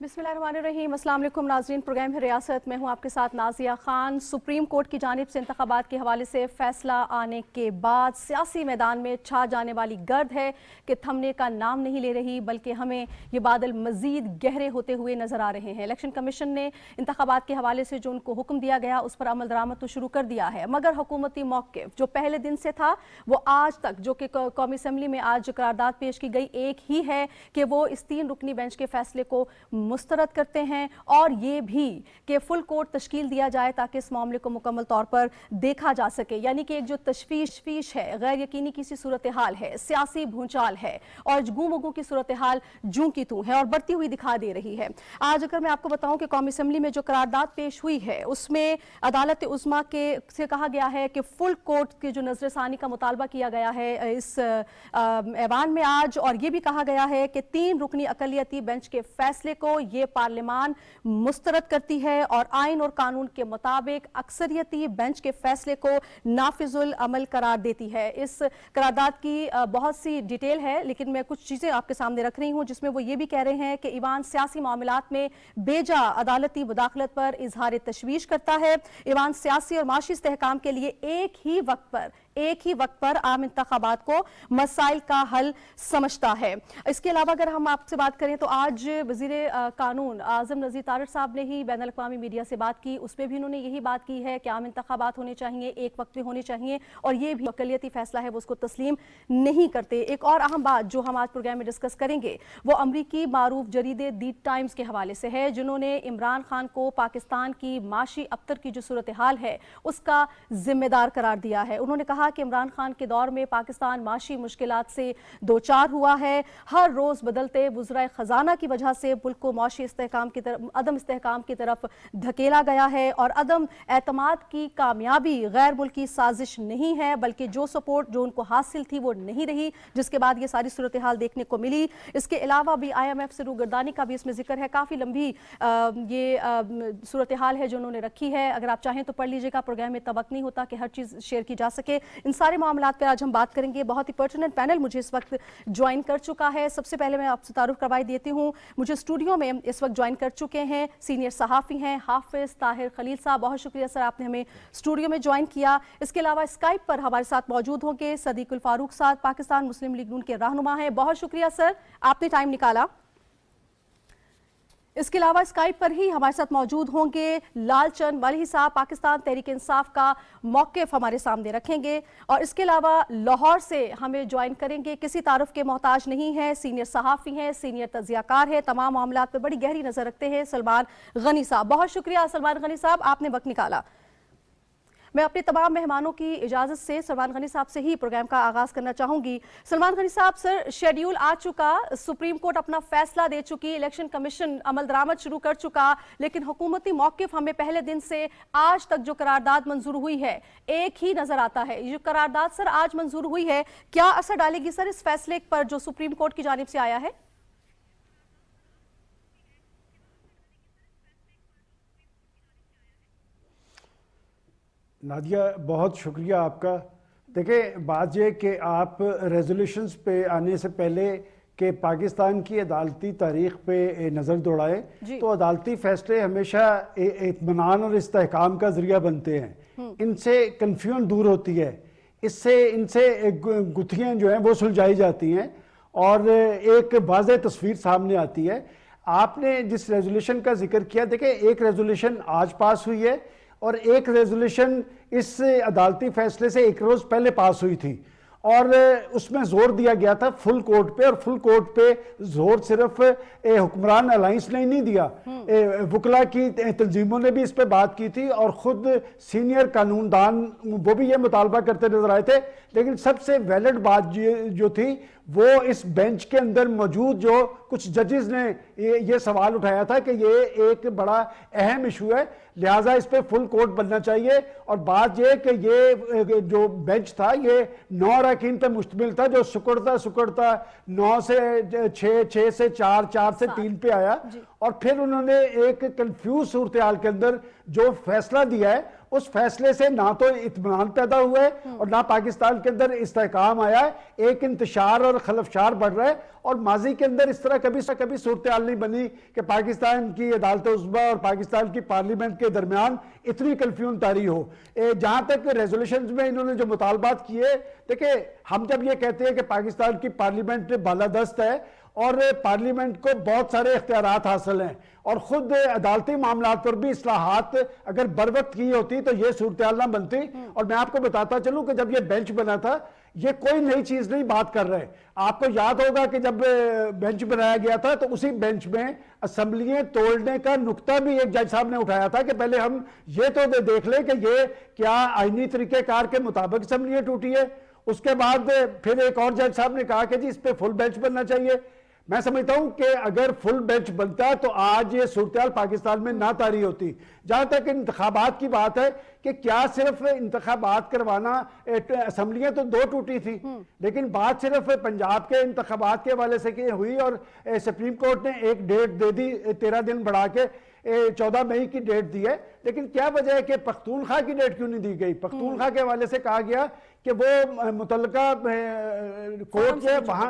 बिस्मिल्लाहिर्रहमानिर्रहीम। अस्सलाम वालेकुम नाज़रीन, प्रोग्राम है रियासत में हूँ आपके साथ नाज़िया खान। सुप्रीम कोर्ट की जानिब से इंतखाबात के हवाले से फ़ैसला आने के बाद सियासी मैदान में छा जाने वाली गर्द है कि थमने का नाम नहीं ले रही, बल्कि हमें ये बादल मज़ीद गहरे होते हुए नज़र आ रहे हैं। इलेक्शन कमीशन ने इंतखाबात के हवाले से जो उनको हुक्म दिया गया उस पर अमल दरामद तो शुरू कर दिया है, मगर हुकूमती मौक़िफ़ जो पहले दिन से था वो आज तक, जो कि कौमी असम्बली में आज करारदाद पेश की गई, एक ही है कि वो इस 3 रुकनी बेंच के फैसले को मुस्तरद करते हैं और ये भी कि फुल कोर्ट तश्कील दिया जाए ताकि इस मामले को मुकम्मल तौर पर देखा जा सके। यानी कि एक जो तशवीश है, गैर यकीनी किसी सूरत हाल है, सियासी भूचाल है और गुमगू की सूरत हाल जूं की तूं है और बढ़ती हुई दिखा दे रही है। आज अगर मैं आपको बताऊं कि कौमी असम्बली में जो करारदाद पेश हुई है उसमें अदालत उज़्मा के से कहा गया है कि फुल कोर्ट की जो नजरसानी का मुतालबा किया गया है इस ऐवान में आज, और ये भी कहा गया है कि 3 रुकनी अकलियती बेंच के फैसले को ये पार्लियामान मुस्तरद करती है और आइन और कानून के मुताबिक अक्सरियती बेंच के फैसले को नाफिजुल अमल करार देती है। इस करारदाद की बहुत सी डिटेल है, लेकिन मैं कुछ चीजें आपके सामने रख रही हूं जिसमें वो ये भी कह रहे हैं कि ईवान सियासी मामलात में बेजा अदालती मुदाखलत पर इजहार तशवीश करता है। ईवान सियासी और माशी इस्तेहकाम के लिए एक ही वक्त पर आम इंतखाबात को मसाइल का हल समझता है। इसके अलावा अगर हम आपसे बात करें तो आज वजीर कानून आजम नज़ीर तारिक साहब ने ही बैनुल अक़वामी मीडिया से बात की, उसमें भी उन्होंने यही बात की है कि आम इंतखाबात होने चाहिए, एक वक्त में होने चाहिए और ये भी अक़लियती फैसला है वो उसको तस्लीम नहीं करते। एक और अहम बात जो हम आज प्रोग्राम में डिस्कस करेंगे वो अमरीकी मारूफ जरीदे दी टाइम्स के हवाले से है, जिन्होंने इमरान खान को पाकिस्तान की माशी अबतर की जो सूरत हाल है उसका जिम्मेदार करार दिया है। उन्होंने कहा कि इमरान खान के दौर में पाकिस्तान माशी मुश्किलात से दो चार हुआ है, हर रोज बदलते वुज़राए खजाना की वजह से मुल्क को माशी अदम इस्तेहकाम की तरफ धकेला गया है और अदम एतमाद की कामयाबी गैर मुल्की साजिश नहीं है, बल्कि जो सपोर्ट जो उनको हासिल थी वो नहीं रही, जिसके बाद ये सारी सूरत हाल देखने को मिली। इसके अलावा भी IMF से रूगर्दानी का भी इसमें जिक्र है। काफ़ी लंबी ये सूरत हाल है जो उन्होंने रखी है, अगर आप चाहें तो पढ़ लीजिएगा, प्रोग्राम में तवक्क नहीं होता कि हर चीज़ शेयर की जा सके। इन सारे मामलात पर आज हम बात करेंगे। बहुत ही पर्टिनेंट पैनल मुझे इस वक्त ज्वाइन कर चुका है। सबसे पहले मैं आपसे तारुफ करवाई देती हूँ, मुझे स्टूडियो में इस वक्त ज्वाइन कर चुके हैं सीनियर सहाफ़ी हैं हाफिज ताहिर खलील साहब। बहुत शुक्रिया सर, आपने हमें स्टूडियो में ज्वाइन किया। इसके अलावा स्काइप पर हमारे साथ मौजूद होंगे सदीकुल फारूक साहब, पाकिस्तान मुस्लिम लीग नून के रहनुमा हैं। बहुत शुक्रिया सर, आपने टाइम निकाला। इसके अलावा स्काइप पर ही हमारे साथ मौजूद होंगे लालचंद मलही साहब, पाकिस्तान तहरीक इंसाफ का मौक़िफ़ हमारे सामने रखेंगे और इसके अलावा लाहौर से हमें ज्वाइन करेंगे, किसी तारुफ के मोहताज नहीं है, सीनियर सहाफ़ी हैं, सीनियर तजियाकार है, तमाम मामलात पर बड़ी गहरी नज़र रखते हैं, सलमान गनी साहब। बहुत शुक्रिया सलमान गनी साहब, आपने वक्त निकाला। मैं अपने तमाम मेहमानों की इजाज़त से सलमान गनी साहब से ही प्रोग्राम का आगाज़ करना चाहूँगी। सलमान गनी साहब, सर शेड्यूल आ चुका, सुप्रीम कोर्ट अपना फैसला दे चुकी, इलेक्शन कमीशन अमल दरामद शुरू कर चुका, लेकिन हुकूमती मौक़िफ़ हमें पहले दिन से आज तक जो करारदाद मंजूर हुई है एक ही नज़र आता है। ये जो करारदाद सर आज मंजूर हुई है, क्या असर डालेगी सर इस फैसले पर जो सुप्रीम कोर्ट की जानिब से आया है? नादिया, बहुत शुक्रिया आपका। देखिए, बात यह कि आप रेजोल्यूशंस पे आने से पहले कि पाकिस्तान की अदालती तारीख पे नज़र दौड़ाए, तो अदालती फैसले हमेशा इत्मीनान और इस्तेहकाम का ज़रिया बनते हैं। इनसे कन्फ्यूजन दूर होती है, इनसे गुत्थियाँ जो हैं वो सुलझाई जाती हैं और एक वाज़ेह तस्वीर सामने आती है। आपने जिस रेजोल्यूशन का जिक्र किया, देखिए एक रेजोल्यूशन आज पास हुई है और एक रेजोल्यूशन इस अदालती फैसले से एक रोज पहले पास हुई थी और उसमें जोर दिया गया था फुल कोर्ट पे, और फुल कोर्ट पे जोर सिर्फ हुक्मरान अलायंस ने नहीं दिया, वकला की तंजीमों ने भी इस पे बात की थी और खुद सीनियर कानूनदान वो भी ये मुतालबा करते नजर आए थे। लेकिन सबसे वैलिड बात जो थी वो इस बेंच के अंदर मौजूद जो कुछ जजेस ने ये सवाल उठाया था कि ये एक बड़ा अहम इशू है, लिहाजा इस पे फुल कोर्ट बनना चाहिए। और बात ये कि ये जो बेंच था ये 9 अरकान पे मुश्तमिल था, जो सुकड़ता 9 से 6, 6 से 4, 4 से 3 पे आया और फिर उन्होंने एक कंफ्यूज सूरत हाल के अंदर जो फैसला दिया है, उस फैसले से ना तो इत्मीनान पैदा हुआ है और ना पाकिस्तान के अंदर इस्तेहकाम आया है, एक इंतशार और खलफशार बढ़ रहा है। और माजी के अंदर इस तरह कभी सूरत हाल नहीं बनी कि पाकिस्तान की अदालत उज़्मा और पाकिस्तान की पार्लियामेंट के दरमियान इतनी कन्फ्यूजन तारी हो। जहां तक रेजोल्यूशन में इन्होंने जो मुतालबात किए, देखिए हम जब ये कहते हैं कि पाकिस्तान की पार्लियामेंट बालादस्त है और पार्लियामेंट को बहुत सारे इख्तियारात हासिल हैं और खुद अदालती मामलात पर भी इस्लाहात अगर बर वक्त की होती तो ये सूरत हाल ना बनती। और मैं आपको बताता चलूं कि जब ये बेंच बना था, ये कोई नई चीज नहीं बात कर रहे। आपको याद होगा कि जब बेंच बनाया गया था तो उसी बेंच में असेंबलियां तोड़ने का नुक्ता भी एक जज साहब ने उठाया था कि पहले हम ये तो देख लें कि ये क्या आईनी तरीकेकार के मुताबिक असेंबलियां टूटी है। उसके बाद फिर एक और जज साहब ने कहा कि जी इस पे फुल बेंच बनना चाहिए। मैं समझता हूं कि अगर फुल बेंच बनता तो आज ये सूरत पाकिस्तान में ना तारी होती। जहां तक इंतखाबात की बात है कि क्या सिर्फ इंतखाबात करवाना, असेंबलियां तो 2 टूटी थी, लेकिन बात सिर्फ पंजाब के इंतखाबात के हवाले से हुई और सुप्रीम कोर्ट ने एक डेट दे दी, 13 दिन बढ़ा के 14 मई की डेट दी है। लेकिन क्या वजह है कि पख्तूनख्वा की डेट क्यों नहीं दी गई? पख्तूनख्वा के हवाले से कहा गया कि वो मुतल्लिका कोर्ट से वहां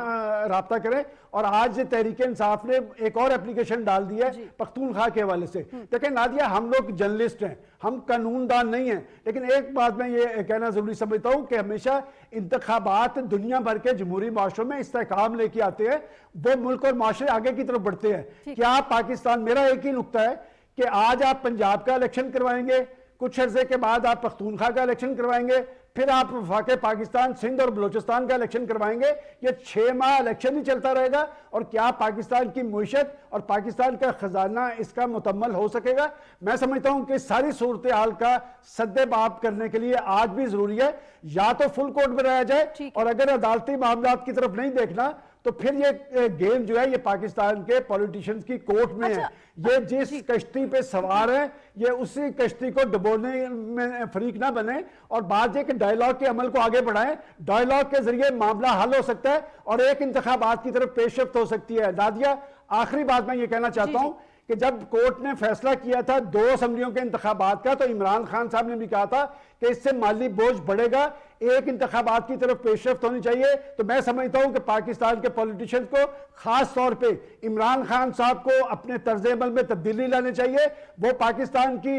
राब्ता करें और आज तहरीक इंसाफ ने एक और एप्लीकेशन डाल दी है पख्तूनख्वा के हवाले से। देखिए नादिया, हम लोग जर्नलिस्ट हैं, हम कानूनदान नहीं हैं, लेकिन एक बात मैं ये कहना जरूरी समझता हूं कि हमेशा इंतखाबात दुनिया भर के जमहूरी माशरों में इस्तेहकाम लेके आते हैं, वो मुल्क और माशरे आगे की तरफ बढ़ते हैं। क्या पाकिस्तान, मेरा एक ही नुक्ता है कि आज आप पंजाब का इलेक्शन करवाएंगे, कुछ अर्से के बाद आप पख्तूनख्वा का इलेक्शन करवाएंगे, फिर आप वफाक पाकिस्तान, सिंध और बलोचिस्तान का इलेक्शन करवाएंगे। ये 6 माह इलेक्शन ही चलता रहेगा और क्या पाकिस्तान की मुईशत और पाकिस्तान का खजाना इसका मुकम्मल हो सकेगा? मैं समझता हूं कि सारी सूरत हाल का सद्देबाब करने के लिए आज भी जरूरी है या तो फुल कोर्ट बनाया जाए, और अगर अदालती मामलात की तरफ नहीं देखना तो फिर ये गेम जो है ये पाकिस्तान के पॉलिटिशियंस की कोर्ट में है। ये जिस कश्ती पे सवार है ये उसी कश्ती को डुबोने में फरीक ना बने और बात ये कि डायलॉग के अमल को आगे बढ़ाएं। डायलॉग के जरिए मामला हल हो सकता है और एक इंतखाबात की तरफ पेशरफ्त हो सकती है। नादिया, आखिरी बात मैं ये कहना चाहता हूं कि जब कोर्ट ने फैसला किया था 2 असेंबलियों के इंतखाबात का, तो इमरान खान साहब ने भी कहा था कि इससे माली बोझ बढ़ेगा, एक इंतखाबात की तरफ पेशरफ्त होनी चाहिए। तो मैं समझता हूं कि पाकिस्तान के पॉलिटिशियंस को खास तौर पे इमरान खान साहब को अपने तर्ज अमल में तब्दीली लानी चाहिए। वो पाकिस्तान की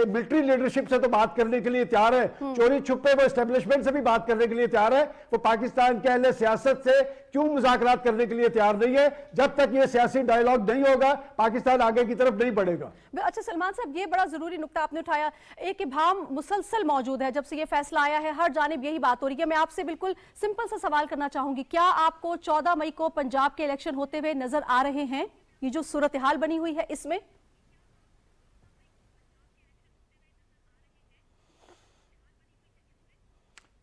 मिलिट्री लीडरशिप से तो बात करने के लिए तैयार है, चोरी छुपे वो एस्टेब्लिशमेंट से भी बात करने के लिए तैयार है, वो पाकिस्तान के अहले सियासत से क्यों मुज़ाकरात करने के लिए तैयार नहीं है? जब तक ये सियासी डायलॉग नहीं होगा पाकिस्तान आगे की तरफ नहीं बढ़ेगा। अच्छा सलमान साहब, ये बड़ा जरूरी नुक्ता आपने उठाया। एक इबाहम मुसलसल मौजूद है, जब से ये फैसला आया है हर जानिब यही बात हो रही है। मैं आपसे बिल्कुल सिंपल सा सवाल करना चाहूंगी, क्या आपको 14 मई को पंजाब के इलेक्शन होते हुए नजर आ रहे हैं? ये जो सूरत हाल बनी हुई है इसमें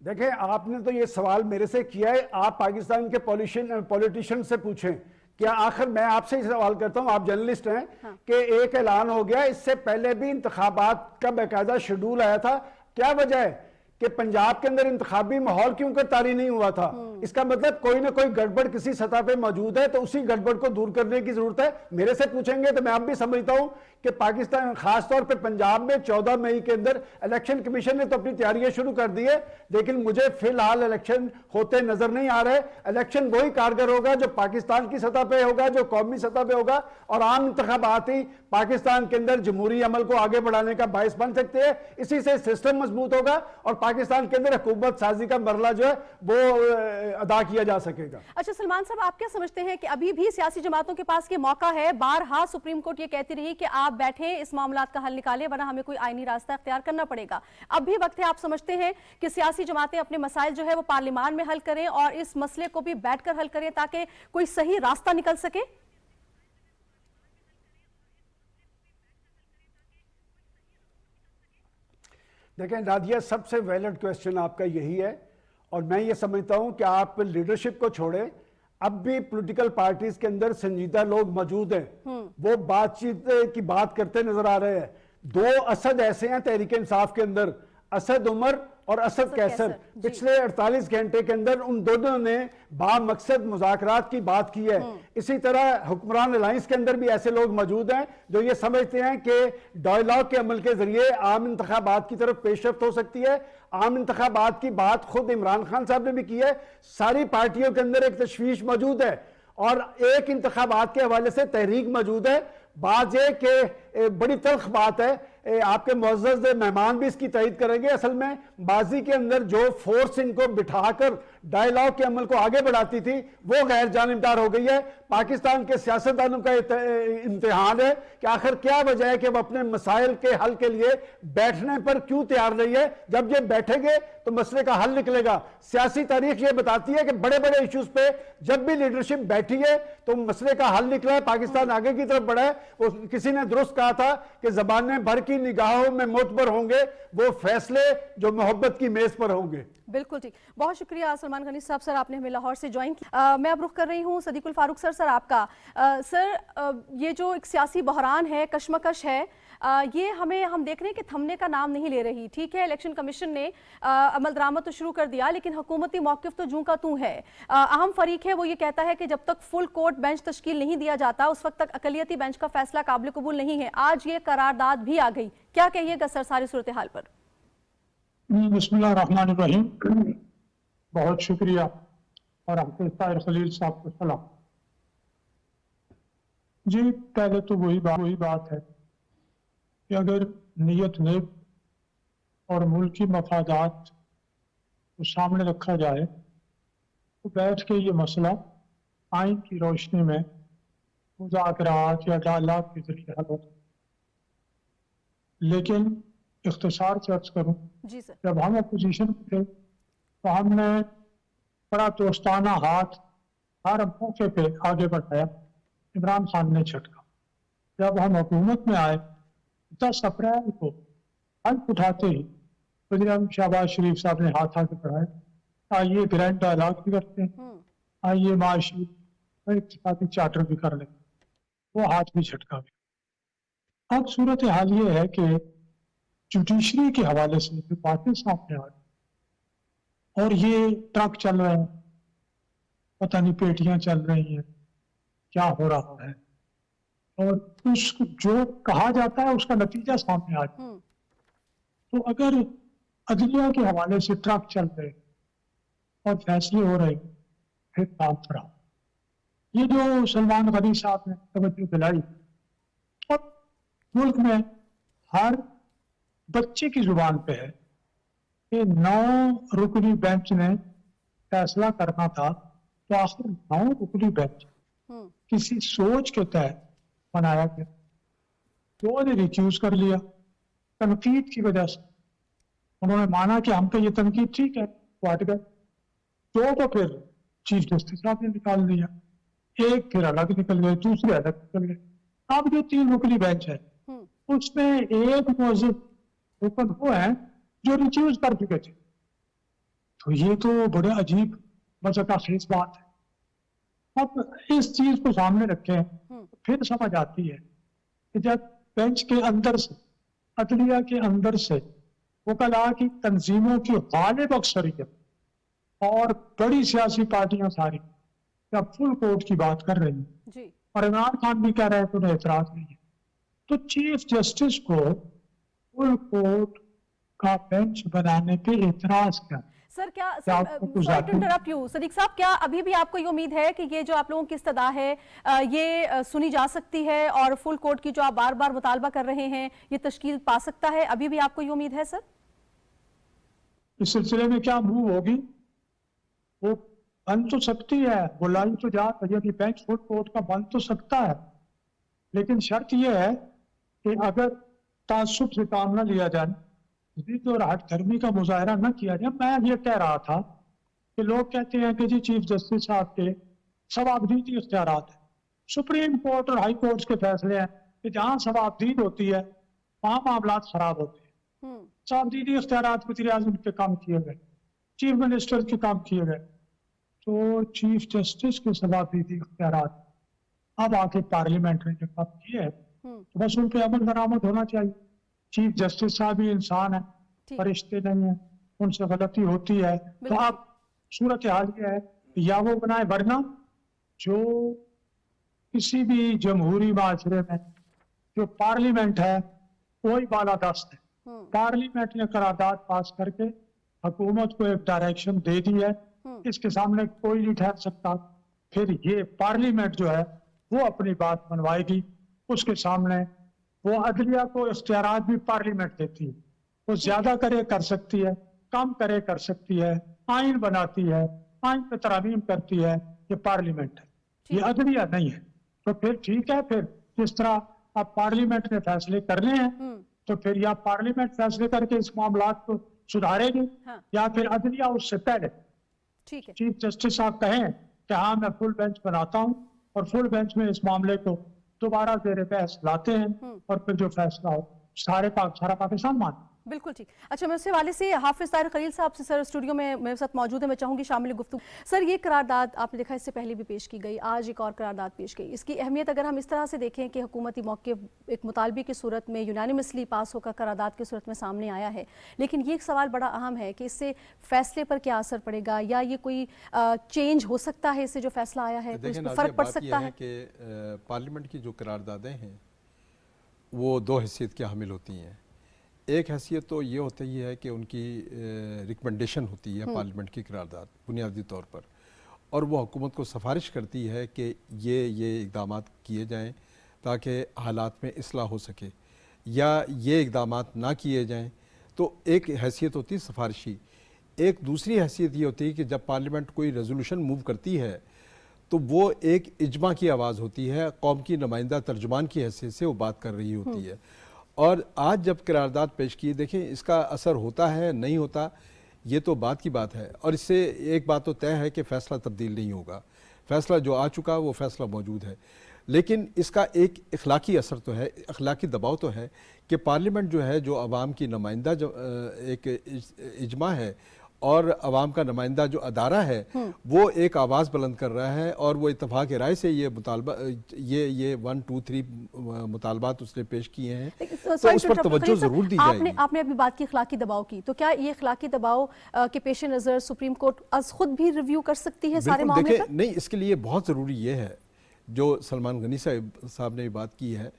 देखिए, आपने तो ये सवाल मेरे से किया है, आप पाकिस्तान के पॉलिटिशियन से पूछें। क्या आखिर मैं आपसे ही सवाल करता हूं, आप जर्नलिस्ट हैं, कि एक ऐलान हो गया, इससे पहले भी इंतखाबात का बाकायदा शेड्यूल आया था, क्या वजह है कि पंजाब के अंदर इंतखाबी माहौल क्यों कर तारी नहीं हुआ था? इसका मतलब कोई ना कोई गड़बड़ किसी सतह पे मौजूद है, तो उसी गड़बड़ को दूर करने की जरूरत है। मेरे से पूछेंगे तो मैं अब भी समझता हूं कि पाकिस्तान, खासतौर पे पंजाब में 14 मई के अंदर इलेक्शन कमीशन ने तो अपनी तैयारियां शुरू कर दी है, लेकिन मुझे फिलहाल इलेक्शन होते नजर नहीं आ रहे। इलेक्शन वही कारगर होगा जो पाकिस्तान की सतह पे होगा, जो कौमी सतह पे होगा, और आम इंतखाबात ही पाकिस्तान के अंदर जमहूरी अमल को आगे बढ़ाने का बायस बन सकते हैं। इसी से सिस्टम मजबूत होगा और पाकिस्तान के अंदर हुकूमत साजी का मरला जो है वो अदा किया जा सकेगा। अच्छा सलमान साहब, आप क्या समझते हैं कि अभी भी सियासी जमातों के पास ये मौका है? बारहा सुप्रीम कोर्ट ये कहती रही कि आप बैठे इस मामलात का हल निकालें, वरना हमें कोई आईनी रास्ता अख्तियार करना पड़ेगा। अब भी वक्त है, आप समझते हैं कि सियासी जमातें अपने मसाइल जो है वो पार्लियामान में हल करें और इस मसले को भी बैठकर हल करें ताकि कोई सही रास्ता निकल सके? देखिए नादिया, सबसे वैलिड क्वेश्चन आपका यही है, और मैं ये समझता हूं कि आप लीडरशिप को छोड़ें, अब भी पॉलिटिकल पार्टीज के अंदर संजीदा लोग मौजूद हैं, वो बातचीत की बात करते नजर आ रहे हैं। 2 असद ऐसे हैं तहरीक इंसाफ के अंदर, असद उमर और असद कैसर, पिछले 48 घंटे के अंदर उन दोनों ने बामकसद मुज़ाकरात की बात की है। इसी तरह हुक्मरान अलायंस के अंदर भी ऐसे लोग मौजूद हैं जो ये समझते हैं कि डायलॉग के अमल के जरिए आम इंतखाबात की तरफ पेशरफ्त हो सकती है। आम इंतखाबात की बात खुद इमरान खान साहब ने भी की है। सारी पार्टियों के अंदर एक तशवीश मौजूद है और एक इंतखाबात के हवाले से तहरीक मौजूद है। बात यह कि बड़ी तल्ख बात है, आपके मुअज़्ज़ज़ मेहमान भी इसकी तईद करेंगे। असल में बाजी के अंदर जो फोर्स इनको बिठाकर डायलॉग के अमल को आगे बढ़ाती थी वो गैर जानिबदार हो गई है। पाकिस्तान के सियासतदानों का इम्तिहान है कि आखिर क्या वजह है कि वो अपने मसाइल के हल के लिए बैठने पर क्यों तैयार नहीं है। जब ये बैठेंगे तो मसले का हल निकलेगा। सियासी तारीख ये बताती है कि बड़े बड़े इश्यूज पे जब भी लीडरशिप बैठी है तो मसले का हल निकला है, पाकिस्तान आगे की तरफ बढ़ा है। वो किसी ने दुरुस्त कहा था कि ज़बाने भर की निगाहों में मोतबर होंगे वो फैसले जो मोहब्बत की मेज पर होंगे। बिल्कुल ठीक, बहुत शुक्रिया सलमान गनी साहब। सर आपने हमें लाहौर से ज्वाइन किया। मैं अब रुख कर रही हूँ सदीकुल फारूक सर आपका। सर ये जो एक सियासी बहरान है, कशमकश है, ये हम देख रहे हैं कि थमने का नाम नहीं ले रही। ठीक है, इलेक्शन कमीशन ने अमल दरामद तो शुरू कर दिया लेकिन हुकूमती मौक़िफ़ तो जूं का तूं है। अहम फरीक है वो ये कहता है कि जब तक फुल कोर्ट बेंच तश्कील नहीं दिया जाता उस वक्त तक अकलियती बेंच का फैसला काबिल कबूल नहीं है। आज ये करारदाद भी आ गई, क्या कहिएगा सर सारी सूरत हाल पर? बिस्मिल्लाहिर्रहमानिर्रहीम, बहुत शुक्रिया और हाफिज़ ताहिर खलील साहब को सलाम। जी, पहले तो वही बात है कि अगर नीयत नेक और मुल्की मफादात को सामने रखा जाए तो बैठ के ये मसला आइन की रोशनी में मुज़ाकरात या डायलॉग के जरिए हल होता। लेकिन इख्तिसार से अर्ज करूँ, जब हम अपोजिशन में थे तो हमने बड़ा दोस्ताना हाथ हर मौके पे आगे बढ़ाया, इमरान खान ने झटका। जब हम हुकूमत में आए 10 अप्रैल को हल्फ उठाते ही वज़ीर शहबाज शरीफ साहब ने हाथ आगे बढ़ाया, आइए ग्रैंड डायलॉग भी करते हैं, आइए माशी और इक्तिसादी चार्टर भी कर लें। वो हाथ भी झटका गया। अब सूरत हाल ये है कि जुडिशरी के हवाले से जो बातें सामने आ रही और ये ट्रक चल रहे हैं, पता नहीं पेटियां चल रही हैं, क्या हो रहा है, और उस जो कहा जाता है उसका नतीजा सामने आ जाए। तो अगर अदलिया के हवाले से ट्रक चल रहे और फैसले हो रहे फिर काम खराब। ये जो सलमान गनी साहब ने तवज्जो दिलाई और मुल्क में हर बच्चे की जुबान पे है कि 9 रुकनी बेंच ने फैसला करना था, तो आखिर 9 रुकनी बेंच किसी सोच के तहत बनाया गया। तो ने रिक्यूज कर लिया तनकीद की वजह से। उन्होंने माना कि हम पे ये तनकीद ठीक है, वो हट गए। तो फिर चीफ जस्टिस साहब ने निकाल दिया, एक फिर अलग निकल गए, दूसरे अलग निकल गए। अब जो 3 रुकनी बेंच है उसमें एक मौजूद ओपन वो है जो रिक्यूज कर चुके थे। तो ये तो बड़े अजीब मज़ा खेज बात है। अब इस चीज को सामने रखें फिर समझ आती है कि जब बेंच के अंदर से, अदलिया के अंदर से वकला की तंजीमों की गालिब अक्सरियत और बड़ी सियासी पार्टियां सारी जब फुल कोर्ट की बात कर रही हैं और इमरान खान भी कह रहे हैं तो उन्हें एतराज नहीं है, तो चीफ जस्टिस को फुल कोर्ट का बेंच बनाने पे एतराज क्या? सर सदीक साहब, क्या अभी भी आपको ये उम्मीद है कि ये जो आप लोगों की इस्तदा है ये सुनी जा सकती है और फुल कोर्ट की जो आप बार बार मुतालबा कर रहे हैं ये तश्कील पा सकता है? अभी भी आपको ये उम्मीद है सर? इस सिलसिले में क्या मूव होगी वो बन तो सकती है, बुलाई तो जा रही बेंच फुल कोर्ट का बन तो सकता है, लेकिन शर्त यह है कि अगर तासुब से काम न लिया जाए, जिद और हट धर्मी का मुजाहरा न किया जाए। मैं ये कह रहा था कि लोग कहते हैं कि जी चीफ जस्टिस साहब के सवाबदीदी इख्तियारात है। सुप्रीम कोर्ट और हाई कोर्ट के फैसले हैं कि जहां सवाबदीद होती है वहां मामलात खराब होते हैं। सवाबदीदी इख्तियारात वज़ीर आज़म के काम किए गए, चीफ मिनिस्टर के काम किए गए, तो चीफ जस्टिस के सवाबदीदी इख्तियारात अब आके पार्लियामेंट ने जो काम किए है तो बस उन पर अमल दरामद होना चाहिए। चीफ जस्टिस साहब भी इंसान है, फरिश्ते नहीं है, उनसे गलती होती है, तो अब सूरत हाल ये है या वो बनाए, वरना जो किसी भी जमहूरी माशरे में जो पार्लियामेंट है वही बालादस्त है। पार्लियामेंट ने करारदाद पास करके हुकूमत को एक डायरेक्शन दे दी है, इसके सामने कोई नहीं ठहर सकता। फिर ये पार्लियामेंट जो है वो अपनी बात मनवाएगी, उसके सामने वो अदलिया को इख्तियारात भी पार्लियामेंट देती है, वो ज्यादा करे कर सकती है, कम करे कर सकती है, आइन बनाती है, आइन पे तरामीम करती है, ये पार्लियामेंट है, ये अदलिया नहीं है। तो फिर ठीक है, फिर जिस तरह अब पार्लियामेंट ने फैसले करने हैं तो फिर या पार्लियामेंट फैसले करके इस मामला को सुधारेगी, या फिर अदलिया उससे पहले चीफ जस्टिस साहब कहें कि हाँ मैं फुल बेंच बनाता हूँ, और फुल बेंच में इस मामले को दोबारा ज़ेरे बहस लाते हैं, और फिर जो फैसला हो सारा पाकिस्तान मान। बिल्कुल ठीक। अच्छा, मैं उससे वाले से हाफिज तारिक खलील साहब से सर स्टूडियो में मेरे साथ मौजूद है, मैं चाहूँगी शामिल गुफ्तगू। सर, ये करारदाद आपने देखा इससे पहले भी पेश की गई, आज एक और करारदाद पेश गई, इसकी अहमियत अगर हम इस तरह से देखें कि हुकूमती मौके एक मुतालबे की सूरत में यूनानिमसली पास होकर करारदाद की सूरत में सामने आया है, लेकिन ये एक सवाल बड़ा अहम है कि इससे फैसले पर क्या असर पड़ेगा, या ये कोई चेंज हो सकता है इससे जो फैसला आया है, कोई फ़र्क पड़ सकता है? कि पार्लियामेंट की जो करारदादें हैं वो दो हैसियत की हामिल होती हैं। एक हैसियत तो ये होती है कि उनकी रिकमेंडेशन होती है पार्लियामेंट की करारदाद बुनियादी तौर पर, और वो हुकूमत को सिफारिश करती है कि ये इक़दाम किए जाएं ताकि हालात में इस्लाह हो सके, या ये इक़दाम ना किए जाएं। तो एक हैसियत होती है सिफारिशी। एक दूसरी हैसियत ये होती है कि जब पार्लियामेंट कोई रेजोल्यूशन मूव करती है तो वो एक इजमा की आवाज़ होती है, कौम की नुमाइंदा तर्जुमान की हैसियत से वो बात कर रही होती है। और आज जब करारदाद पेश की, देखें इसका असर होता है नहीं होता ये तो बात की बात है, और इससे एक बात तो तय है कि फ़ैसला तब्दील नहीं होगा, फ़ैसला जो आ चुका वो फ़ैसला मौजूद है। लेकिन इसका एक अखलाकी असर तो है, अखलाकी दबाव तो है कि पार्लियामेंट जो है, जो अवाम की नुमाइंदा जो एक इजमा है और अवाम का नुमाइंदा जो अदारा है वो एक आवाज़ बुलंद कर रहा है, और वो इत्तफाक राय से ये मुतालबा ये 1, 2, 3 मुतालबात उसने पेश किए हैं, तो उस पर तवज्जो ज़रूर दी जाएगी। आपने अभी बात की अखलाकी दबाव की, तो क्या ये अखलाकी दबाव के पेश नज़र सुप्रीम कोर्ट अज खुद भी रिव्यू कर सकती है सारे मामले पर? नहीं, इसके लिए बहुत ज़रूरी ये है जो सलमान गनी साहब ने बात की है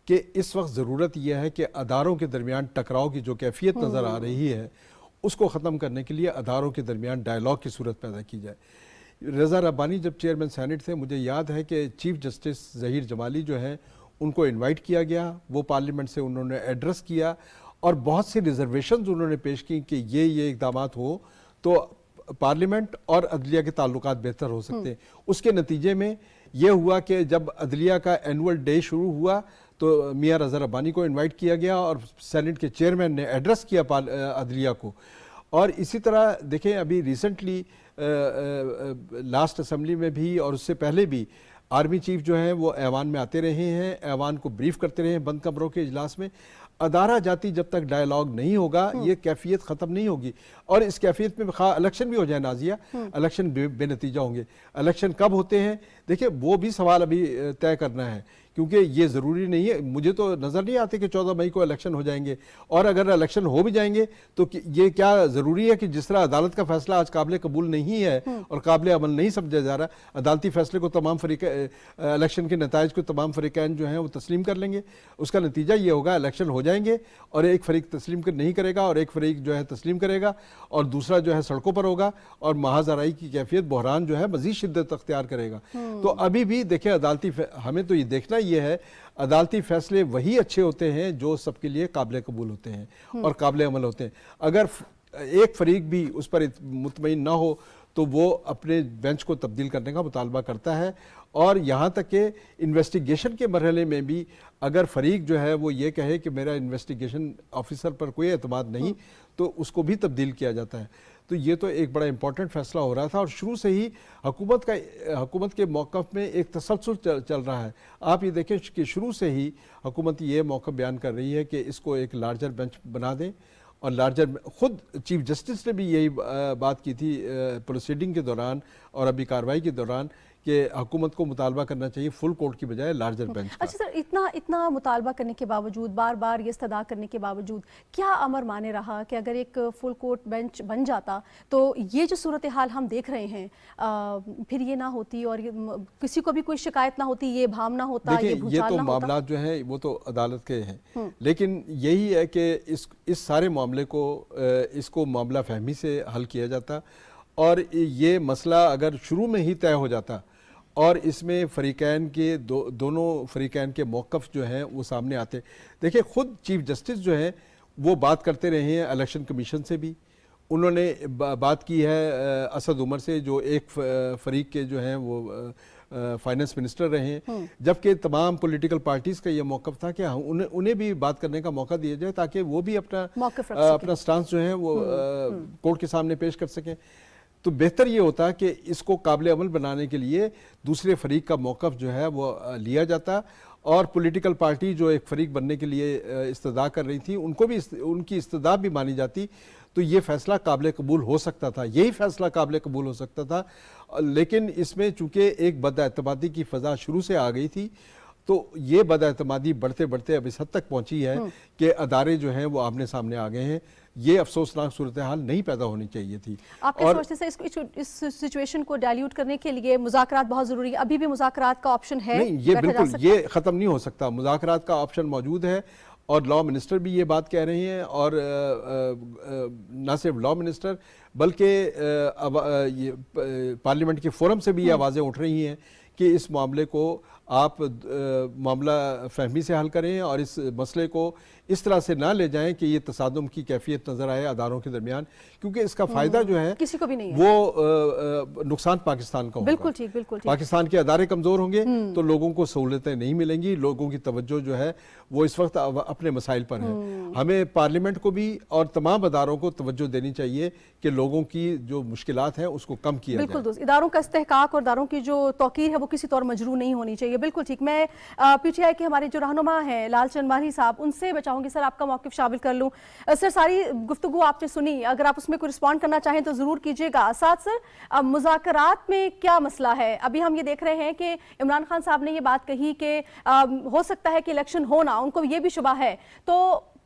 कि इस वक्त ज़रूरत यह है कि अदारों के दरमियान टकराव की जो कैफियत नज़र आ रही है उसको ख़त्म करने के लिए अदारों के दरमियान डायलॉग की सूरत पैदा की जाए। रज़ा रब्बानी जब चेयरमैन सेनेट थे, मुझे याद है कि चीफ जस्टिस ज़हीर जमाली जो हैं उनको इनवाइट किया गया, वो पार्लियामेंट से उन्होंने एड्रेस किया और बहुत सी रिजर्वेशंस उन्होंने पेश की कि ये इक़दाम हो तो पार्लियामेंट और अदलिया के ताल्लुकात बेहतर हो सकते हैं। उसके नतीजे में ये हुआ कि जब अदलिया का एनुअल डे शुरू हुआ तो मियां रज़ा रब्बानी को इनवाइट किया गया और सेनेट के चेयरमैन ने एड्रेस किया अदलिया को। और इसी तरह देखें, अभी रिसेंटली लास्ट असेंबली में भी और उससे पहले भी आर्मी चीफ जो हैं वो ऐवान में आते रहे हैं, ऐवान को ब्रीफ करते रहे हैं बंद कमरों के इजलास में। अदारा जाती जब तक डायलॉग नहीं होगा ये कैफियत ख़त्म नहीं होगी, और इस कैफियत में खा इलेक्शन भी हो जाए नाजिया, इलेक्शन बेनतीजा होंगे। इलेक्शन कब होते हैं देखिए वो भी सवाल अभी तय करना है, क्योंकि ये ज़रूरी नहीं है, मुझे तो नज़र नहीं आते कि 14 मई को इलेक्शन हो जाएंगे, और अगर इलेक्शन हो भी जाएंगे तो ये क्या ज़रूरी है कि जिस तरह अदालत का फैसला आज काबिल कबूल नहीं है और काबिल अमल नहीं समझा जा रहा, अदालती फैसले को तमाम इलेक्शन के नताइज को तमाम फरीकैन जो हैं वो तस्लीम कर लेंगे, उसका नतीजा ये होगा इलेक्शन हो जाएंगे और एक फरीक तस्लीम नहीं करेगा और एक फरीक जो है तस्लीम करेगा और दूसरा जो है सड़कों पर होगा, और महाजराई की कैफियत बहरान जो है मज़ीद शिद्दत अख्तियार करेगा। तो अभी भी देखिए अदालती हमें तो ये देखना ये है, अदालती फैसले वही अच्छे होते हैं जो सबके लिए काबिल कबूल होते हैं और काबिल अमल होते हैं। अगर एक फरीक भी उस पर मुतमईन ना हो तो वो अपने बेंच को तब्दील करने का मुतालबा करता है, और यहाँ तक कि इन्वेस्टिगेशन के मरहले में भी अगर फरीक जो है वो ये कहे कि मेरा इन्वेस्टिगेशन ऑफिसर पर कोई एतमाद नहीं तो उसको भी तब्दील किया जाता है। तो ये तो एक बड़ा इंपॉर्टेंट फैसला हो रहा था, और शुरू से ही हुकूमत के मौक़िफ़ में एक तसलसल चल रहा है। आप ये देखें कि शुरू से ही हुकूमत ये मौक़िफ़ बयान कर रही है कि इसको एक लार्जर बेंच बना दें, और लार्जर खुद चीफ जस्टिस ने भी यही बात की थी प्रोसीडिंग के दौरान और अभी कार्रवाई के दौरान कि हुकूमत को मुतालबा करना चाहिए फुल कोर्ट की बजाय लार्जर बेंच का। अच्छा सर, इतना मुतालबा करने के बावजूद, बार बार ये इस्तदा करने के बावजूद क्या अमर माने रहा कि अगर एक फुल कोर्ट बेंच बन जाता तो ये जो सूरत हाल हम देख रहे हैं फिर ये ना होती और किसी को भी कोई शिकायत ना होती, ये भाम ना होता, ये देखिए ये तो मामला जो है वो तो अदालत के हैं, लेकिन यही है कि इस सारे मामले को इसको मामला फहमी से हल किया जाता और ये मसला अगर शुरू में ही तय हो जाता और इसमें फ़रीक़ैन के दोनों फ़रीक़ैन के मौक़िफ़ जो हैं वो सामने आते। देखिए खुद चीफ जस्टिस जो हैं वो बात करते रहे हैं इलेक्शन कमीशन से भी, उन्होंने बात की है असद उमर से जो एक फ़रीक के जो हैं वो फाइनेंस मिनिस्टर रहे हैं, जबकि तमाम पॉलिटिकल पार्टीज़ का ये मौक़िफ़ था कि उन्हें भी बात करने का मौका दिया जाए ताकि वो भी अपना स्टांस जो है वो कोर्ट के सामने पेश कर सकें। तो बेहतर ये होता कि इसको काबिल अमल बनाने के लिए दूसरे फरीक का मौक़िफ़ जो है वो लिया जाता और पॉलिटिकल पार्टी जो एक फरीक बनने के लिए इस्तदा कर रही थी उनको भी उनकी इस्तदा भी मानी जाती, तो ये फ़ैसला काबिल कबूल हो सकता था, यही फ़ैसला काबिल कबूल हो सकता था। लेकिन इसमें चूँकि एक बदएतमादी की फ़ज़ा शुरू से आ गई थी तो ये बदएतमादी बढ़ते बढ़ते अब इस हद तक पहुँची है कि अदारे जो हैं वो आमने सामने आ गए हैं। ये अफसोसनाक सूरत हाल नहीं पैदा होनी चाहिए थी। आप क्या सोचते हैं इस सिचुएशन को डाइल्यूट करने के लिए मुज़ाकरात बहुत ज़रूरी है? अभी भी मुज़ाकरात का ऑप्शन है? नहीं, ये बिल्कुल ये ख़त्म नहीं हो सकता, मुज़ाकरात का ऑप्शन मौजूद है और लॉ मिनिस्टर भी ये बात कह रहे हैं और न सिर्फ लॉ मिनिस्टर बल्कि पार्लियामेंट के फोरम से भी ये आवाज़ें उठ रही हैं कि इस मामले को आप मामला फहमी से हल करें और इस मसले को इस तरह से ना ले जाएं कि ये तसादुम की कैफियत नज़र आए अदारों के दरमियान, क्योंकि इसका फ़ायदा जो है किसी को भी नहीं है, वो नुकसान पाकिस्तान का होगा। बिल्कुल ठीक, बिल्कुल ठीक। पाकिस्तान के अदारे कमज़ोर होंगे तो लोगों को सहूलतें नहीं मिलेंगी, लोगों की तवज्जो जो है वो इस वक्त अपने मसाइल पर है। हमें पार्लियामेंट को भी और तमाम अदारों को तवज्जो देनी चाहिए कि लोगों की जो मुश्किलात हैं उसको कम किया जाए। बिल्कुल, इदारों का इस्तेहकाक और इदारों की जो तौकीर है वो किसी तौर मजरू नहीं होनी चाहिए। बिल्कुल ठीक। मैं पीटीआई के हमारे जो रहनुमा हैं लालचंद मारही साहब, उनसे मैं चाहूँगी सर आपका मौक़िफ़ शामिल कर लूँ। सर सारी गुफ्तगू आपने सुनी, अगर आप उसमें कोई रिस्पॉन्ड करना चाहें तो ज़रूर कीजिएगा। साथ सर मुज़ाकरात में क्या मसला है? अभी हम ये देख रहे हैं कि इमरान खान साहब ने ये बात कही कि हो सकता है कि इलेक्शन हो ना, उनको ये भी शुबा है, तो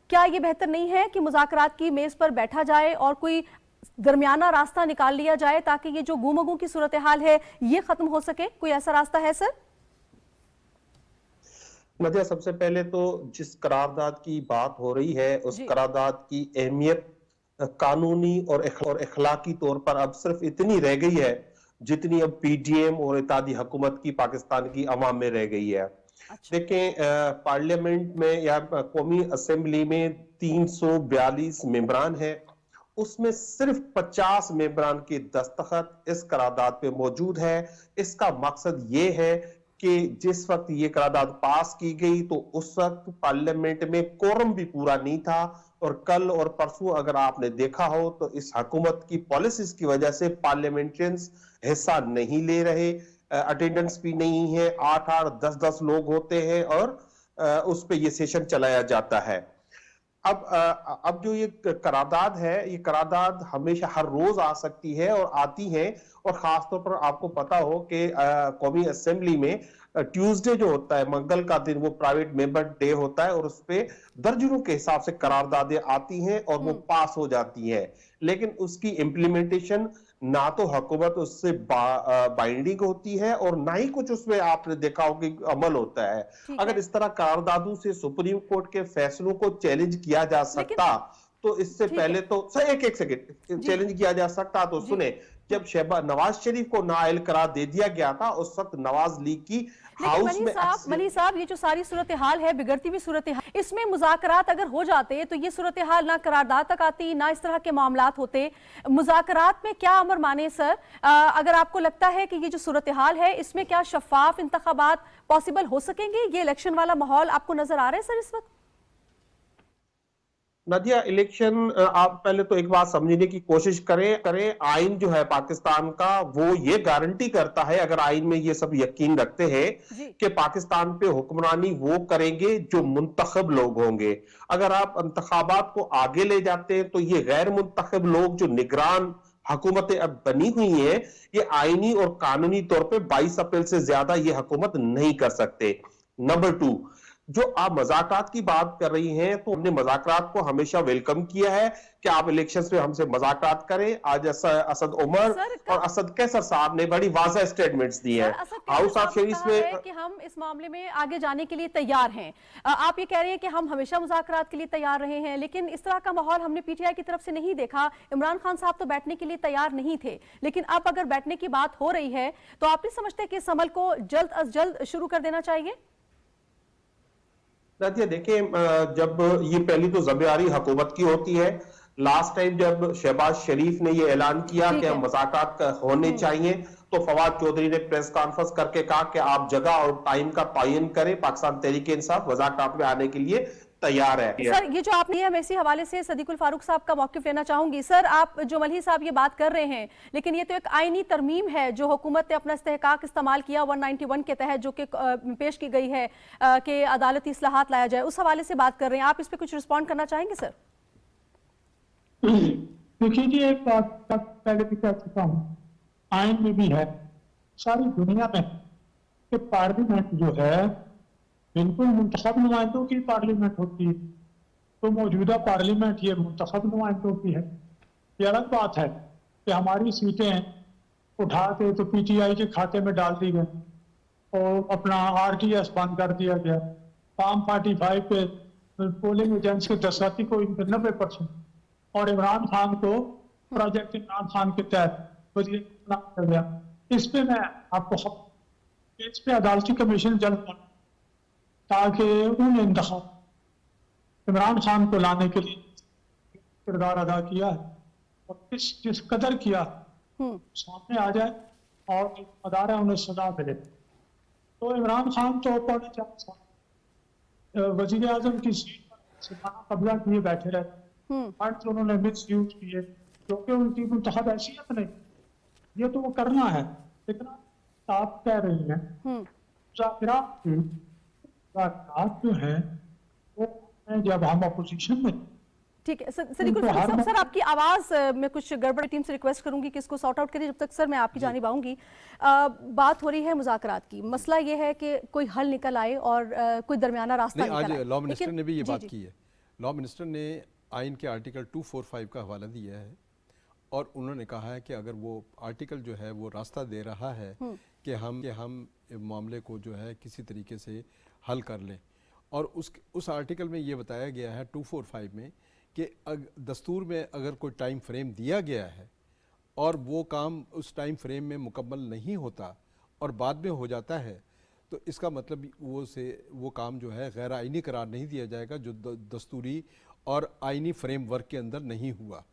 क्या ये बेहतर नहीं है कि मुज़ाकरात की मेज़ पर बैठा जाए और कोई दरमियाना रास्ता निकाल लिया जाए ताकि ये जो गुमगू की सूरत हाल है ये खत्म हो सके? कोई ऐसा रास्ता है सर? नदिया, सबसे पहले तो जिस करारदाद की बात हो रही है उस करारदाद की अहमियत कानूनी और अखलाकी तौर पर अब सिर्फ इतनी रह गई है जितनी अब पीडीएम और इत्तेहादी हुकूमत की पाकिस्तान की अवाम में रह गई है। देखें, पार्लियामेंट में या कौमी असेंबली में 342 मेंबरान है, उसमें सिर्फ 50 मेंबरान के दस्तखत इस करारदाद पे मौजूद है। इसका मकसद ये है कि जिस वक्त ये करारदाद पास की गई तो उस वक्त पार्लियामेंट में कोरम भी पूरा नहीं था और कल और परसों अगर आपने देखा हो तो इस हुकूमत की पॉलिसीज की वजह से पार्लियामेंटियंस हिस्सा नहीं ले रहे, अटेंडेंस भी नहीं है, 8-8, 10-10 लोग होते हैं और उस पे ये सेशन चलाया जाता है। अब जो ये करारदाद है, ये करारदाद हमेशा हर रोज आ सकती है और आती है, और खासतौर पर आपको पता हो कि कौमी असेंबली में ट्यूसडे जो होता है, मंगल का दिन, वो प्राइवेट मेंबर डे होता है और उस पे दर्जनों के हिसाब से करारदादें आती हैं और वो पास हो जाती हैं, लेकिन उसकी इम्प्लीमेंटेशन ना तो हुकूमत उससे बाइंडिंग होती है और ना ही कुछ उसमें आपने देखा हो कि अमल होता है। अगर इस तरह करारदादों से सुप्रीम कोर्ट के फैसलों को चैलेंज किया जा सकता तो इससे पहले तो एक सेकंड चैलेंज किया जा सकता तो सुने, जब नवाज शरीफ को नाअहल करार दे दिया गया था उस वक्त नवाज लीग की हाउस में मनी साहब, ये जो सारी सूरत हाल है, बिगड़ती हुई सूरत हाल, इसमें मुज़ाकरात अगर हो जाते तो ये सूरत हाल ना करारदाद तक आती, ना इस तरह के मामलात होते। मुज़ाकरात में क्या अमर माने सर? अगर आपको लगता है कि ये जो सूरत हाल है इसमें क्या शफाफ इंतखाबात पॉसिबल हो सकेंगे? ये इलेक्शन वाला माहौल आपको नजर आ रहा है सर इस वक्त? नदिया, इलेक्शन आप पहले तो एक बात समझने की कोशिश करें। आइन जो है पाकिस्तान का वो ये गारंटी करता है, अगर आइन में ये सब यकीन रखते हैं कि पाकिस्तान पे हुक्मरानी वो करेंगे जो मुंतखब लोग होंगे। अगर आप इंतखाबात को आगे ले जाते हैं तो ये गैर मुंतखब लोग जो निगरान हुकूमतें अब बनी हुई हैं, ये आईनी और कानूनी तौर पे 22 अप्रैल से ज्यादा ये हुकूमत नहीं कर सकते। नंबर 2, जो आप मजाकात की बात कर रही हैं, तो हमने मजाकात को हमेशा वेलकम किया है कि आप इलेक्शंस में हमसे मजाकात करें। आज असद उमर और असद कैसर साहब ने बड़ी वाज़ेह स्टेटमेंट्स दी हैं। हाउस ऑफ शेरीफ में कि हम इस मामले में आगे जाने के लिए तैयार हैं। आप ये कह रहे हैं कि हम हमेशा मुज़ाकरात के लिए तैयार रहे हैं, लेकिन इस तरह का माहौल हमने पीटीआई की तरफ से नहीं देखा। इमरान खान साहब तो बैठने के लिए तैयार नहीं थे, लेकिन अब अगर बैठने की बात हो रही है तो आप नहीं समझते कि इस अमल को जल्द अज जल्द शुरू कर देना चाहिए? देखिए, जब ये पहली तो ज़िम्मेदारी हुकूमत की होती है। लास्ट टाइम जब शहबाज शरीफ ने ये ऐलान किया कि हम मुज़ाकरात होने चाहिए, तो फवाद चौधरी ने प्रेस कॉन्फ्रेंस करके कहा कि आप जगह और टाइम का तयन करें, पाकिस्तान तहरीक-ए-इंसाफ मुज़ाकरात में आने के लिए तैयार है। सर, ये जो आपने मैं इसी हवाले से सदीकुल फारूक साहब का मौक़िफ़ लेना चाहूंगी। सर, आप जो मलही साहब ये बात कर रहे हैं, लेकिन ये तो एक आईनी तरमीम है जो हुकूमत ने अपना इस्तेहकाक इस्तेमाल किया 191 के तहत, जो कि पेश की गई है कि अदालती इस्लाहात लाया जाए, उस हवाले से बात कर रहे हैं। आप इस पर कुछ रिस्पॉन्ड करना चाहेंगे सर? देखिए जी, एक बात पहले भी कह चुका हूँ, आइन में भी है, सारी दुनिया में, कि पार्लियामेंट जो है बिल्कुल मुंतखब नुमाइंदों की पार्लियामेंट होती है। तो मौजूदा पार्लियामेंट ये मुंतखब नुमाइंदों की है। ये अलग बात है कि हमारी सीटें उठा के तो पीटीआई के खाते में डाल दी गई और अपना आरटीएस बंद कर दिया गया। फार्म 45 पे पोलिंग एजेंट्स के दस्ती को 90% और इमरान खान को प्रोजेक्ट इमरान खान के तहत वजीर कर गया। इस पे मैं आपको इस पे अदालती कमीशन जल्द, ताकि उन इंतखाब इमरान खान को लाने के लिए किरदार अदा किया है और जिस कदर किया सामने आ जाए और जो अदारा उन्हें सजा मिले। तो इमरान खान तो 4.5 वजीर आजम की सीट पर सिफाना कब्जा किए बैठे रहे, फंड उन्होंने मिस यूज किए, क्योंकि उनकी मुंतखब हैसियत नहीं। ये तो वो करना है, लेकिन आप कह रही हैं जो है वो जब हम अपोजिशन में। ठीक है सदीकुल फारूक साहब, सर आपकी आवाज़ में कुछ गड़बड़, टीम से रिक्वेस्ट करूंगी कि इसको सॉर्ट आउट करिए। जब तक सर मैं आपकी जानिब आऊंगी, बात हो रही है मुज़ाकरात की। मसला ये है कि कोई हल निकल आए और कोई दरमियाना रास्ता निकल आए। आज लॉ मिनिस्टर ने भी ये बात की है। लॉ मिनिस्टर ने आइन के आर्टिकल 245 का हवाला दिया है और उन्होंने कहा है कि अगर वो आर्टिकल जो है वो रास्ता दे रहा है कि हम मामले को जो है किसी तरीके से हल कर लें, और उस आर्टिकल में ये बताया गया है 245 में कि दस्तूर में अगर कोई टाइम फ्रेम दिया गया है और वो काम उस टाइम फ्रेम में मुकम्मल नहीं होता और बाद में हो जाता है, तो इसका मतलब वो काम जो है गैर आइनी करार नहीं दिया जाएगा, जो दस्तूरी और आइनी फ्रेमवर्क के अंदर नहीं हुआ।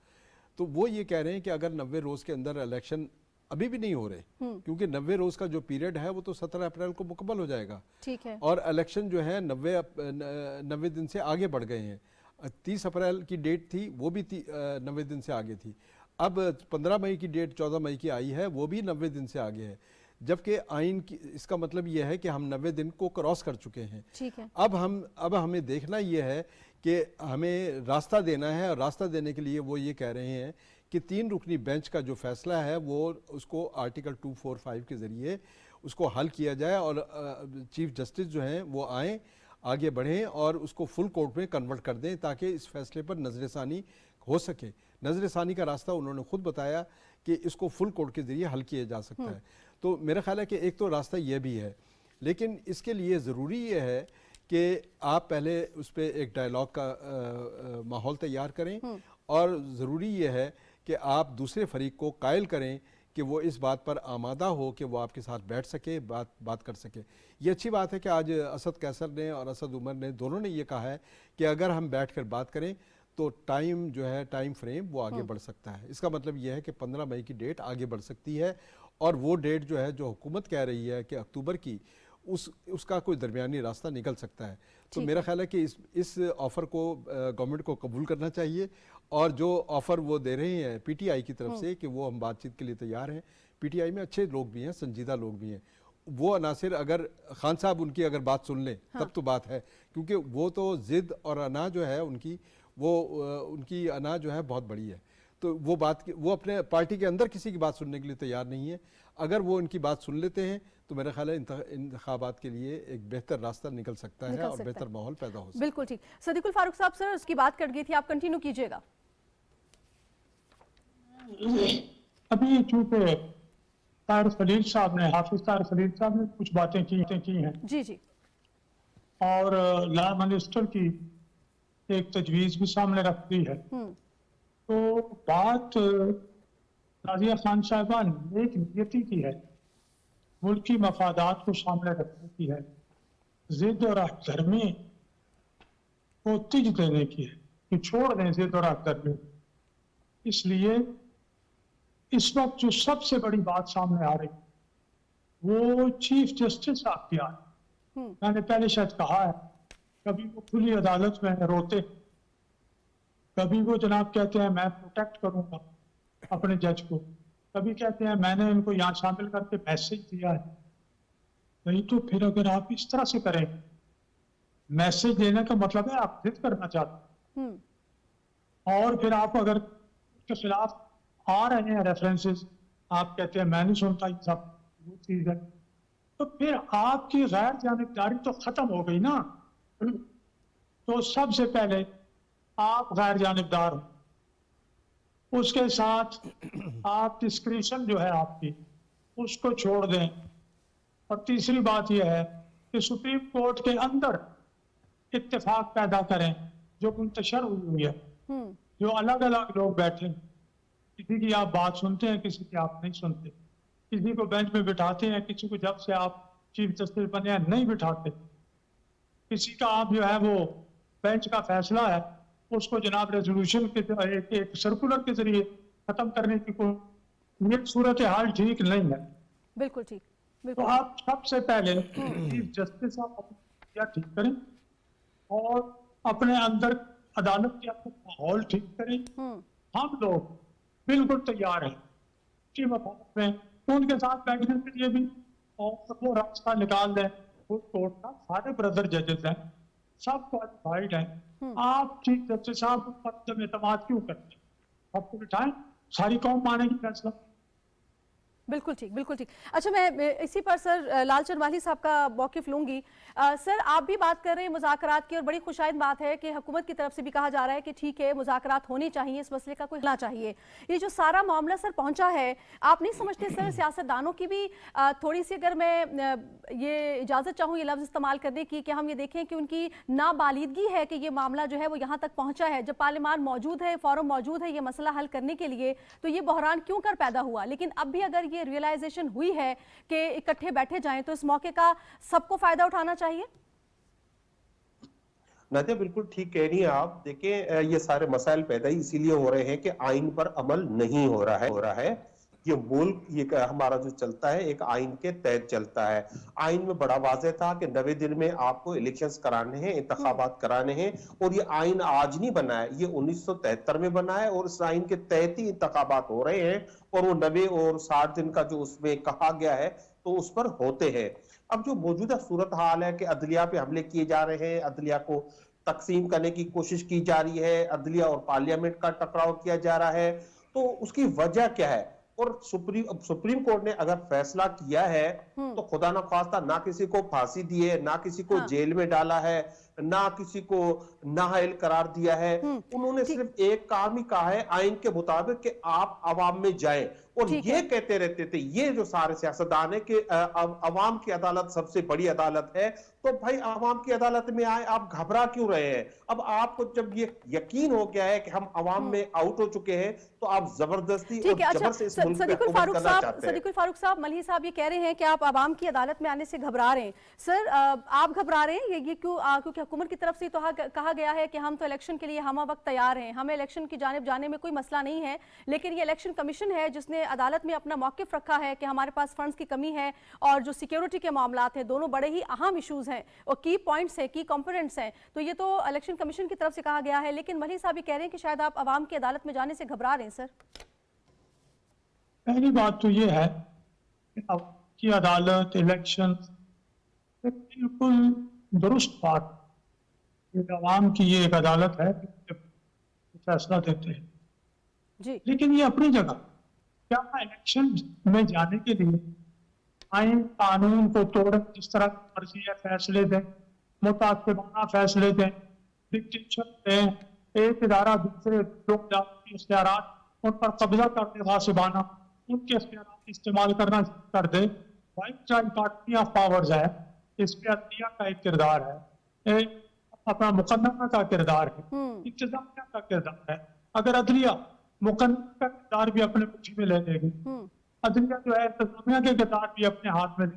तो वो ये कह रहे हैं कि अगर 90 रोज़ के अंदर इलेक्शन अभी भी नहीं हो रहे, क्योंकि 90 रोज़ का जो पीरियड है वो तो 17 अप्रैल को मुकम्मल हो जाएगा। ठीक है। और इलेक्शन जो है 90 दिन से आगे बढ़ गए हैं। 30 अप्रैल की डेट थी, वो भी 90 दिन से आगे थी। अब 15 मई की डेट 14 मई की आई है, वो भी 90 दिन से आगे है। जबकि आइन की इसका मतलब यह है कि हम 90 दिन को क्रॉस कर चुके हैं। ठीक है। अब हमें देखना यह है कि हमें रास्ता देना है, और रास्ता देने के लिए वो ये कह रहे हैं कि 3 रुकनी बेंच का जो फैसला है वो उसको आर्टिकल 245 के ज़रिए उसको हल किया जाए और चीफ जस्टिस जो हैं वो आएँ, आगे बढ़ें और उसको फुल कोर्ट में कन्वर्ट कर दें, ताकि इस फैसले पर नज़रसानी हो सके। नज़रसानी का रास्ता उन्होंने खुद बताया कि इसको फुल कोर्ट के ज़रिए हल किया जा सकता है। तो मेरा ख्याल है कि एक तो रास्ता ये भी है, लेकिन इसके लिए ज़रूरी ये है कि आप पहले उस पर एक डायलॉग का माहौल तैयार करें, और ज़रूरी ये है कि आप दूसरे फरीक को कायल करें कि वो इस बात पर आमादा हो कि वो आपके साथ बैठ सके, बात कर सके। ये अच्छी बात है कि आज असद कैसर ने और असद उमर ने दोनों ने ये कहा है कि अगर हम बैठ कर बात करें तो टाइम जो है, टाइम फ्रेम वो आगे बढ़ सकता है। इसका मतलब ये है कि 15 मई की डेट आगे बढ़ सकती है, और वो डेट जो है, जो हुकूमत कह रही है कि अक्टूबर की, उसका कोई दरमियानी रास्ता निकल सकता है। तो मेरा ख्याल है कि इस ऑफ़र को गवर्नमेंट को कबूल करना चाहिए, और जो ऑफ़र वो दे रहे हैं पीटीआई की तरफ से कि वो हम बातचीत के लिए तैयार हैं। पीटीआई में अच्छे लोग भी हैं, संजीदा लोग भी हैं। वो अनासिर अगर खान साहब उनकी अगर बात सुन लें तब तो बात है, क्योंकि वो तो ज़िद और अना जो है उनकी, वो उनकी अना जो है बहुत बड़ी है। तो वो अपने पार्टी के अंदर किसी की बात सुनने के लिए तैयार नहीं है। अगर वो इनकी बात सुन लेते हैं तो मेरा ख्याल है इंतखाबात के लिए एक बेहतर रास्ता निकल सकता है और बेहतर माहौल पैदा हो सकता है। बिल्कुल ठीक। सदीकुल फारूक साहब, सर उसकी बात कट गई थी, आप कंटिन्यू कीजिएगा। अभी चूंकि तारिक खलील साहब ने, हाफिज तारिक खलील साहब ने कुछ बातें की हैं जी जी, और लॉ मिनिस्टर की एक तजवीज भी सामने रख दी है। तो बात नाजिया खान साहिबा नेक नियति की है, मुल्की मफादात को सामने रखने की है, जिद और हकदर्मी को तिज देने की है कि छोड़ दें जिद और हकदर्मी। इसलिए इस वक्त जो सबसे बड़ी बात सामने आ रही वो चीफ जस्टिस साहब की आ रही। मैंने पहले शायद कहा है, कभी वो खुली अदालत में रोते, कभी वो जनाब कहते हैं मैं प्रोटेक्ट करूंगा अपने जज को, कभी कहते हैं मैंने इनको यहाँ शामिल करके मैसेज दिया है। नहीं तो फिर अगर आप इस तरह से करें, मैसेज देने का मतलब है आप जिद करना चाहते हैं, और फिर आप अगर उसके खिलाफ आ रहे हैं रेफरेंसेस, आप कहते हैं मैं नहीं सुनता, ये सब वो चीज है, तो फिर आपकी गैर जानिबदारी तो खत्म हो गई ना। तो सबसे पहले आप गैर जानिबदार हो, उसके साथ आप डिस्क्रिशन जो है आपकी उसको छोड़ दें। और तीसरी बात यह है कि सुप्रीम कोर्ट के अंदर इत्तेफाक पैदा करें जो मुंतशर हुई है, जो अलग अलग लोग बैठे, किसी की आप बात सुनते हैं, किसी की आप नहीं सुनते, किसी को बेंच में बिठाते हैं, किसी को जब से आप चीफ जस्टिस बने हैं नहीं बिठाते, किसी का आप जो है वो बेंच का फैसला है उसको जनाब रेजोल्यूशन के एक सर्कुलर के जरिए खत्म करने की कोई, ये सूरत हाल ठीक नहीं है। बिल्कुल ठीक। तो आप सबसे पहले चीफ जस्टिस आप क्या ठीक करें और अपने अंदर अदालत के अंदर माहौल ठीक करें। हम लोग बिल्कुल तैयार हैं कि में उनके साथ बैठने के लिए भी, और वो रास्ता निकाल दें। उस कोर्ट का सारे ब्रदर जजेस हैं, सब क्वालिफाइड हैं। आप चीफ जस्टिस साहब पर एतमाद क्यों करते हैं? आपको बिठाएं, सारी कौम मानेगी फैसला। बिल्कुल ठीक, बिल्कुल ठीक। अच्छा, मैं इसी पर सर लालचंद वाली साहब का मौक़िफ़ लूँगी। सर आप भी बात कर रहे हैं मुज़ाकरात की, और बड़ी खुशाइद बात है कि हुकूमत की तरफ से भी कहा जा रहा है कि ठीक है मुज़ाकरात होने चाहिए, इस मसले का कोई होना चाहिए। ये जो सारा मामला सर पहुंचा है, आप नहीं समझते सर सियासतदानों की भी थोड़ी सी, अगर मैं ये इजाज़त चाहूँ ये लफ्ज़ इस्तेमाल करने की, कि हम ये देखें कि उनकी नाबालिदगी है कि ये मामला जो है वो यहाँ तक पहुँचा है। जब पार्लियामान मौजूद है, फोरम मौजूद है ये मसला हल करने के लिए, तो ये बहरान क्यों कर पैदा हुआ? लेकिन अब भी अगर ये रियलाइजेशन हुई है कि इकट्ठे बैठे जाएं, तो इस मौके का सबको फायदा उठाना चाहिए। नादिया बिल्कुल ठीक कह रही हैं आप। देखिए ये सारे मसाइल पैदा ही इसीलिए हो रहे हैं कि आइन पर अमल नहीं हो रहा है। ये मुल्क ये हमारा जो चलता है एक आइन के तहत चलता है। आइन में बड़ा वाज़ेह था कि 90 दिन में आपको इलेक्शंस कराने हैं, इंतखाबात कराने हैं, और ये आइन आज नहीं बना है, ये 1973 में बना है, और इस आइन के तहत ही इंतखाबात हो रहे हैं, और वो 90 और 60 दिन का जो उसमें कहा गया है तो उस पर होते हैं। अब जो मौजूदा सूरत हाल है कि अदलिया पे हमले किए जा रहे हैं, अदलिया को तकसीम करने की कोशिश की जा रही है, अदलिया और पार्लियामेंट का टकराव किया जा रहा है, तो उसकी वजह क्या है? और सुप्रीम कोर्ट ने अगर फैसला किया है तो खुदा ना खास्ता ना किसी को फांसी दी है, ना किसी को जेल में डाला है, ना किसी को नाअहल करार दिया है। उन्होंने सिर्फ एक काम ही कहा है आइन के मुताबिक कि आप अवाम में जाएं, और ये कहते रहते थे ये जो सारे सियासतदान है कि अवाम की अदालत सबसे बड़ी अदालत है, तो भाई अवाम की अदालत में आए, आप घबरा क्यों रहे हैं? अब आपको जब ये यकीन हो गया है कि हम अवाम में आउट हो चुके हैं, तो आप जबरदस्ती और जबर से इस मुल्क पे हुकूमत करना चाहते हैं। सदीकुल फारूक साहब, मलही साहब ये कह रहे हैं कि आप अवाम की अदालत में आने से घबरा रहे हैं। सर आप घबरा रहे हैं ये क्यों? क्योंकि हुकूमत की तरफ से तो कहा गया है कि हम तो इलेक्शन के लिए हम वक्त तैयार हैं, हमें इलेक्शन की जानिब जाने में कोई मसला नहीं है, लेकिन ये इलेक्शन कमीशन है जिसने अदालत में अपना मौक़िफ़ रखा है कि हमारे पास फंड्स की कमी है, और जो सिक्योरिटी के मामलात हैं दोनों बड़े ही अहम इशूज़ हैं और की पॉइंट्स हैं, की कंपोनेंट्स हैं। तो ये तो इलेक्शन कमीशन की तरफ से कहा गया है, लेकिन मलही साहब ये कह रहे हैं कि शायद आप अवाम की अदालत में जाने से घबरा रहे हैं। सर पहली बात तो ये है कि अब की अदालत इलेक्शन बिल्कुल दुरुस्त बात, अवाम की ये एक अदालत है, फैसला देते हैं। लेकिन ये अपनी जगह, क्या इलेक्शन में जाने के लिए आइन कानून को तोड़ जिस तरह की मर्जी है फैसले दें, मुतासिबाना फैसले दें, डिक्टेशन दें, एक इदारा दूसरे लोग के इख्तियार उन पर कब्जा करने वासिबाना उनके इख्तियार इस्तेमाल करना कर दे। वाइट चाइल्ड पार्टी ऑफ पावर्स है, इसमें अदलिया का एक किरदार है, एक अपना मुकदमा का किरदार है, इंतजामिया का किरदार है। अगर अदलिया मुकदमा का किरदार भी अपने मुट्ठी में ले लेगी, अदलिया जो है इंतजामिया के किरदार भी अपने हाथ में ले,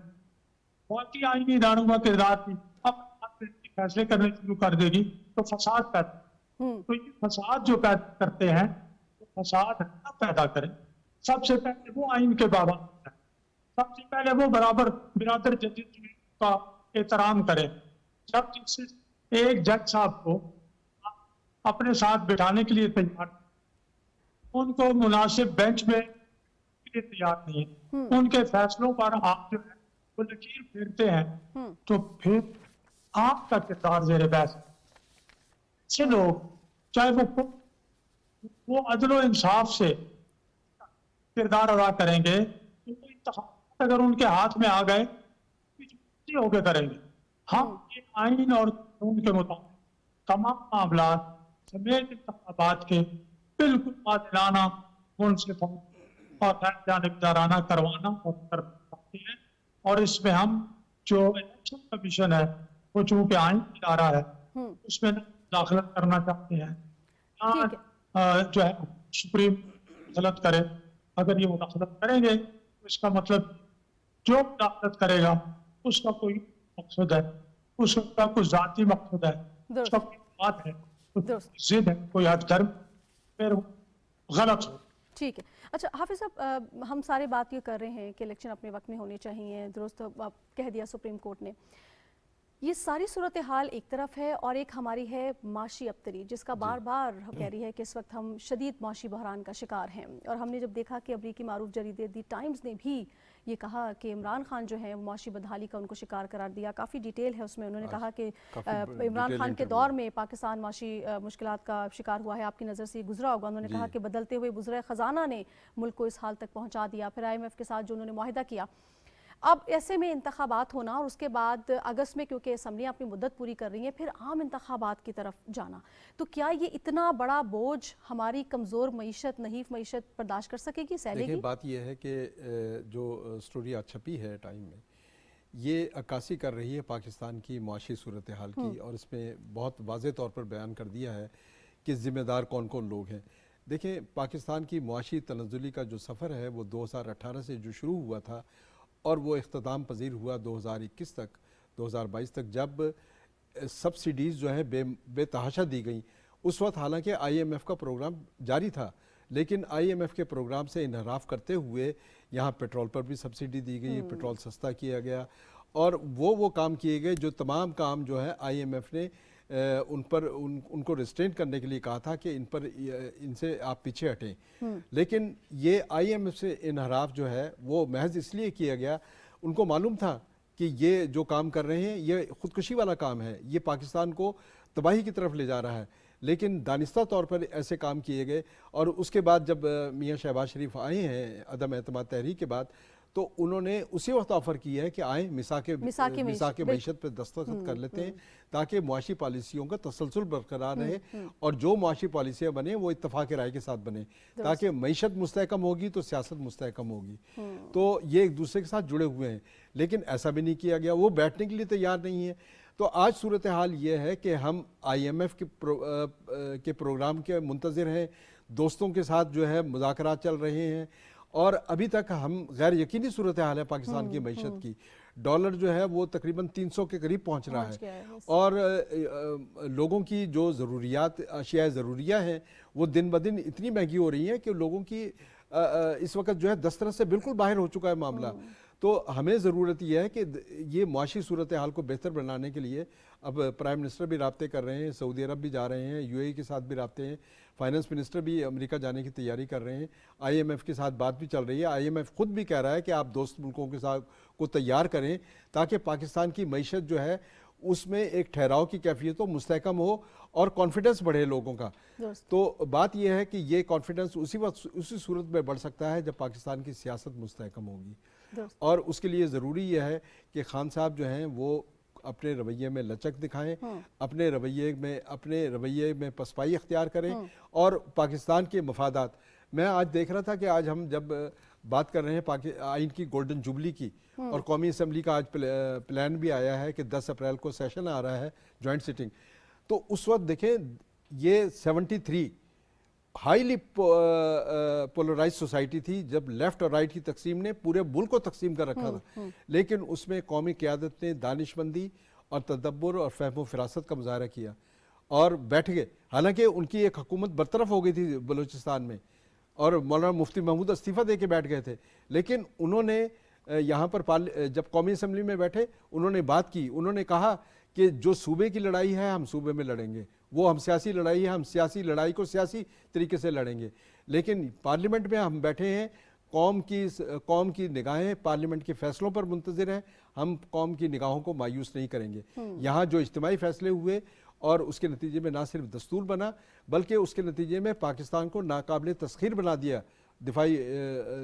बाकी आईनी इदारों का किरदार भी अपने फैसले करने शुरू कर देगी, तो फसाद पैदा। तो ये फसाद जो पैदा करते हैं, तो फसाद न पैदा करें। सबसे पहले वो आइन के बाबा है, सबसे पहले वो बराबर बिरादर जदीद का एहतराम करें। जब जिससे एक जज साहब को अपने साथ बिठाने के लिए तैयार, उनको मुनासिब बेंच में लिए तैयार नहीं है, उनके फैसलों पर आप जो है वो लकीर फेरते हैं, तो फिर आपका किरदार जेर बहस। अच्छे लोग चाहे वो अदलो इंसाफ से किरदार अदा करेंगे, तो अगर उनके हाथ में आ गए होके करेंगे। हम ये आइन और कानून के मुताबिक तमाम मामला समेत इंतखाबात के बिल्कुल आदिलाना मुनसिफ और जानबदाराना करवाना और कर सकते हैं। और इसमें हम जो इलेक्शन कमीशन है वो चूंकि आइन इदारा है, उसमें दाखिलत करना चाहते हैं। जो है सुप्रीम दाखिलत करे, अगर ये मुदाखलत करेंगे तो इसका मतलब जो मुदाखलत करेगा उसका कोई मकसद है, उसका कोई जाती मकसद है, उसका कोई बात है, जिद है, कोई धर्म, फिर गलत हो। ठीक है। अच्छा हाफिज साहब, हम सारे बात ये कर रहे हैं कि इलेक्शन अपने वक्त में होने चाहिए, दुरुस्त कह दिया सुप्रीम कोर्ट ने। ये सारी सूरत हाल एक तरफ है और एक हमारी है माशी अबतरी, जिसका बार बार हम कह रही है कि इस वक्त हम शदीद माशी बहरान का शिकार हैं। और हमने जब देखा कि अमरीकी मारूफ जरीदे दी टाइम्स ने भी ये कहा कि इमरान खान जो है माशी बदहाली का उनको शिकार करार दिया। काफ़ी डिटेल है उसमें, उन्होंने कहा कि इमरान खान के दौर में पाकिस्तान माशी मुश्किलात का शिकार हुआ है, आपकी नज़र से ये गुजरा होगा। उन्होंने कहा कि बदलते हुए बुज़ुर्ग ख़जाना ने मुल्क को इस हाल तक पहुँचा दिया। फिर IMF के साथ जो उन्होंने मुआहिदा किया, अब ऐसे में इंतखाबात होना और उसके बाद अगस्त में क्योंकि असम्बली अपनी मुद्दत पूरी कर रही है, फिर आम इंतखाबात की तरफ जाना, तो क्या ये इतना बड़ा बोझ हमारी कमज़ोर मईशत, नहीफ मईशत बर्दाश्त कर सकेगी, सैलेगी? बात यह है कि जो स्टोरी आज छपी है टाइम में, ये अक्कासी कर रही है पाकिस्तान की मुआशी सूरत हाल की, और इसमें बहुत वाज़ेह तौर पर बयान कर दिया है कि ज़िम्मेदार कौन कौन लोग हैं। देखें, पाकिस्तान की मुआशी तनज़्ज़ुली का जो सफ़र है वो 2018 से जो शुरू हुआ था और वो इख्तिताम पजीर हुआ 2021 तक, 2022 तक, जब सब्सिडीज़ जो है बेतहाशा दी गई। उस वक्त हालांकि IMF का प्रोग्राम जारी था, लेकिन IMF के प्रोग्राम से इनहराफ करते हुए यहाँ पेट्रोल पर भी सब्सिडी दी गई, पेट्रोल सस्ता किया गया, और वो काम किए गए जो तमाम काम जो है IMF ने उनको रिस्ट्रेंट करने के लिए कहा था कि इनसे आप पीछे हटें। लेकिन ये IMF से इनहराफ जो है वो महज इसलिए किया गया, उनको मालूम था कि ये जो काम कर रहे हैं ये ख़ुदकुशी वाला काम है, ये पाकिस्तान को तबाही की तरफ ले जा रहा है। लेकिन दानिस्ता तौर पर ऐसे काम किए गए, और उसके बाद जब मियाँ शहबाज शरीफ आए हैं अदम एतमाद तहरीक के बाद, तो उन्होंने उसी वक्त ऑफ़र किया है कि आए मिसाके मईशत पर दस्तखत कर लेते हैं, ताकि मुआशी पॉलिसियों का तसलसल बरकरार रहे, और जो मुआशी पॉलिसियाँ बने वो इत्तफाक राय के साथ बने, ताकि मईशत मुस्तहकम होगी तो सियासत मुस्तहकम होगी। तो ये एक दूसरे के साथ जुड़े हुए हैं, लेकिन ऐसा भी नहीं किया गया, वो बैठने के लिए तैयार नहीं है। तो आज सूरत हाल ये है कि हम IMF के प्रोग्राम के मुंतज़िर हैं, दोस्तों के साथ जो है मुज़ाकरात चल रहे हैं, और अभी तक हम गैर यकीनी सूरत हाल है पाकिस्तान की मईशत की। डॉलर जो है वो तकरीबन 300 के करीब पहुंच रहा है, और लोगों की जो ज़रूरियात अशिया ज़रूरिया हैं वो दिन ब दिन इतनी महंगी हो रही हैं कि लोगों की इस वक्त जो है दस्तरस से बिल्कुल बाहर हो चुका है मामला। तो हमें ज़रूरत यह है कि ये मुआशी सूरत हाल को बेहतर बनाने के लिए अब प्राइम मिनिस्टर भी राब्ते कर रहे हैं, सऊदी अरब भी जा रहे हैं, UAE के साथ भी राब्ते हैं, फाइनेंस मिनिस्टर भी अमेरिका जाने की तैयारी कर रहे हैं, IMF के साथ बात भी चल रही है। IMF खुद भी कह रहा है कि आप दोस्त मुल्कों के साथ को तैयार करें ताकि पाकिस्तान की मईशत जो है उसमें एक ठहराव की कैफियत हो, मुस्तहकम हो और कॉन्फिडेंस बढ़े लोगों का। तो बात यह है कि ये कॉन्फिडेंस उसी वक्त उसी सूरत में बढ़ सकता है जब पाकिस्तान की सियासत मुस्तहकम होगी, और उसके लिए ज़रूरी यह है कि खान साहब जो हैं वो अपने रवैये में लचक दिखाएं, अपने रवैये में पसपाई अख्तियार करें और पाकिस्तान के मफादात। मैं आज देख रहा था कि आज हम जब बात कर रहे हैं आइन की गोल्डन जुबली की, और कौमी असम्बली का आज प्लान भी आया है कि 10 अप्रैल को सेशन आ रहा है, जॉइंट सिटिंग। तो उस वक्त देखें ये 73 हाईली पोलराइज सोसाइटी थी जब लेफ्ट और राइट की तकसीम ने पूरे मुल्क को तकसीम कर रखा था, लेकिन उसमें कौमी क़यादत ने दानिशमंदी और तदब्बुर और फहम फिरासत का मुजाहरा किया और बैठ गए। हालांकि उनकी एक हुकूमत बरतरफ हो गई थी बलूचिस्तान में और मौलाना मुफ्ती महमूद इस्तीफ़ा दे के बैठ गए थे, लेकिन उन्होंने यहाँ पर जब कौमी असम्बली में बैठे उन्होंने बात की, उन्होंने कहा कि जो सूबे की लड़ाई है हम सूबे में लड़ेंगे, वो हम सियासी लड़ाई है हम सियासी लड़ाई को सियासी तरीके से लड़ेंगे। लेकिन पार्लियामेंट में हम बैठे हैं, कौम की निगाहें पार्लियामेंट के फैसलों पर मुंतज़िर हैं, हम कौम की निगाहों को मायूस नहीं करेंगे। यहाँ जो इज्तिमाई फैसले हुए और उसके नतीजे में ना सिर्फ दस्तूर बना बल्कि उसके नतीजे में पाकिस्तान को नाकाबिले तस्खीर बना दिया दिफाई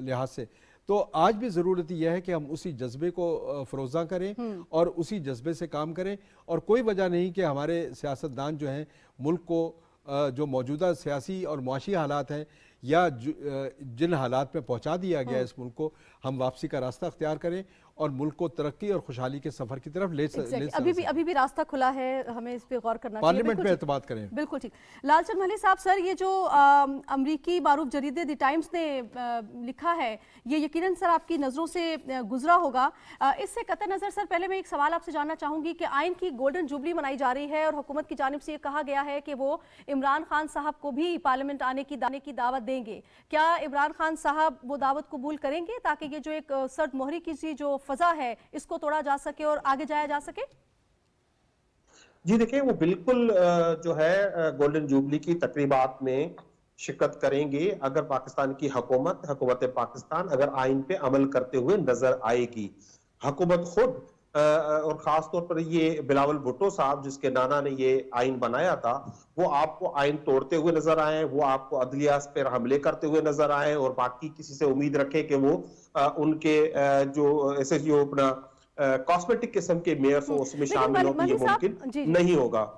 लिहाज से। तो आज भी ज़रूरत यह है कि हम उसी जज्बे को फ़रोज़ा करें और उसी जज्बे से काम करें, और कोई वजह नहीं कि हमारे सियासतदान जो हैं मुल्क को जो मौजूदा सियासी और मुआशी हालात हैं या जिन हालात में पहुंचा दिया गया इस मुल्क को, हम वापसी का रास्ता अख्तियार करें और मुल्क को तरक्की और खुशहाली के सफर की तरफ ले अभी भी रास्ता खुला है, हमें इस पे गौर करना चाहिए। पार्लियामेंट में एतमाद करें। बिल्कुल ठीक। लालचंद महली साहब, सर ये जो अमरीकी मारूफ जरीदे द टाइम्स ने लिखा है ये यकीनन सर आपकी नज़रों से गुजरा होगा। इससे कतई नज़र सर पहले मैं एक सवाल आपसे जानना चाहूँगी कि आइन की गोल्डन जुबली मनाई जा रही है और हुकूमत की जानिब से ये कहा गया है कि वो इमरान खान साहब को भी पार्लियामेंट आने की दावत देंगे। क्या इमरान खान साहब वो दावत कबूल करेंगे ताकि ये जो एक सर्द मोहरी की सी जो फजा है इसको तोड़ा जा सके और आगे जाया जा सके? जी देखिए, वो बिल्कुल जो है गोल्डन जुबली की तकरीबात में शिरकत करेंगे अगर पाकिस्तान की हुकूमत पाकिस्तान अगर आइन पे अमल करते हुए नजर आएगी। हुकूमत खुद और खास तौर पर ये बिलावल भुट्टो साहब जिसके नाना ने ये आइन बनाया था, वो आपको आइन तोड़ते हुए नजर आए, वो आपको अदलिया पर हमले करते हुए नजर आए, और बाकी किसी से उम्मीद रखे कि वो उनके जो ऐसे जो अपना कॉस्मेटिक किस्म के मेयर्स हो उसमें शामिल हो, ये मुमकिन नहीं होगा।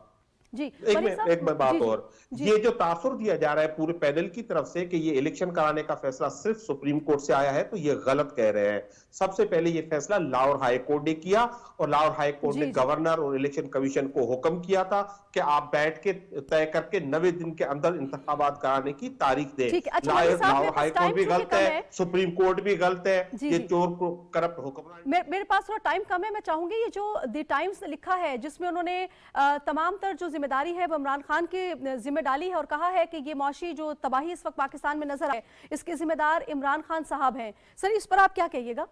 जी, एक बात और, ये जो तासुर दिया जा रहा है पूरे पैनल की तरफ से कि ये इलेक्शन कराने का फैसला सिर्फ सुप्रीम कोर्ट से आया है, तो ये गलत कह रहे हैं। सबसे पहले ये फैसला लाहौर हाई कोर्ट ने किया और लाहौर हाई कोर्ट ने गवर्नर और इलेक्शन कमीशन को हुक्म किया था कि आप बैठ के तय करके 90 दिन के अंदर इंतखाबात कराने की तारीख दें। लाहौर हाई कोर्ट भी गलत है, सुप्रीम कोर्ट भी गलत है, ये चोर को करप्ट हुक्मरान। मेरे पास थोड़ा टाइम कम है, मैं चाहूंगी ये जो द टाइम्स लिखा है जिसमें उन्होंने तमाम तर जो जिम्मेदारी है वो इमरान खान के जिम्मे डाली है और कहा है कि ये मौशी जो तबाही इस वक्त पाकिस्तान में नजर आए इसके जिम्मेदार इमरान खान साहब हैं। सर इस पर आप क्या कहिएगा?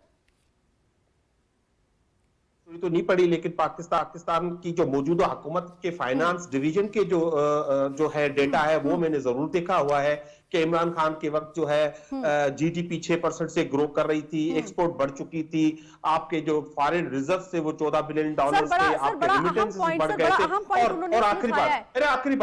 तो नहीं पड़ी, लेकिन पाकिस्तान की जो मौजूदा हुकूमत के फाइनेंस डिवीजन के जो है डेटा है वो मैंने जरूर देखा हुआ है कि इमरान खान के वक्त जो है जीडीपी 6% से ग्रो कर रही थी, एक्सपोर्ट बढ़ चुकी थी, आपके जो फॉरेन रिजर्व से वो $14 बिलियन थे, आपके रेमिटेंसेस बढ़ गए थे, और आखिरी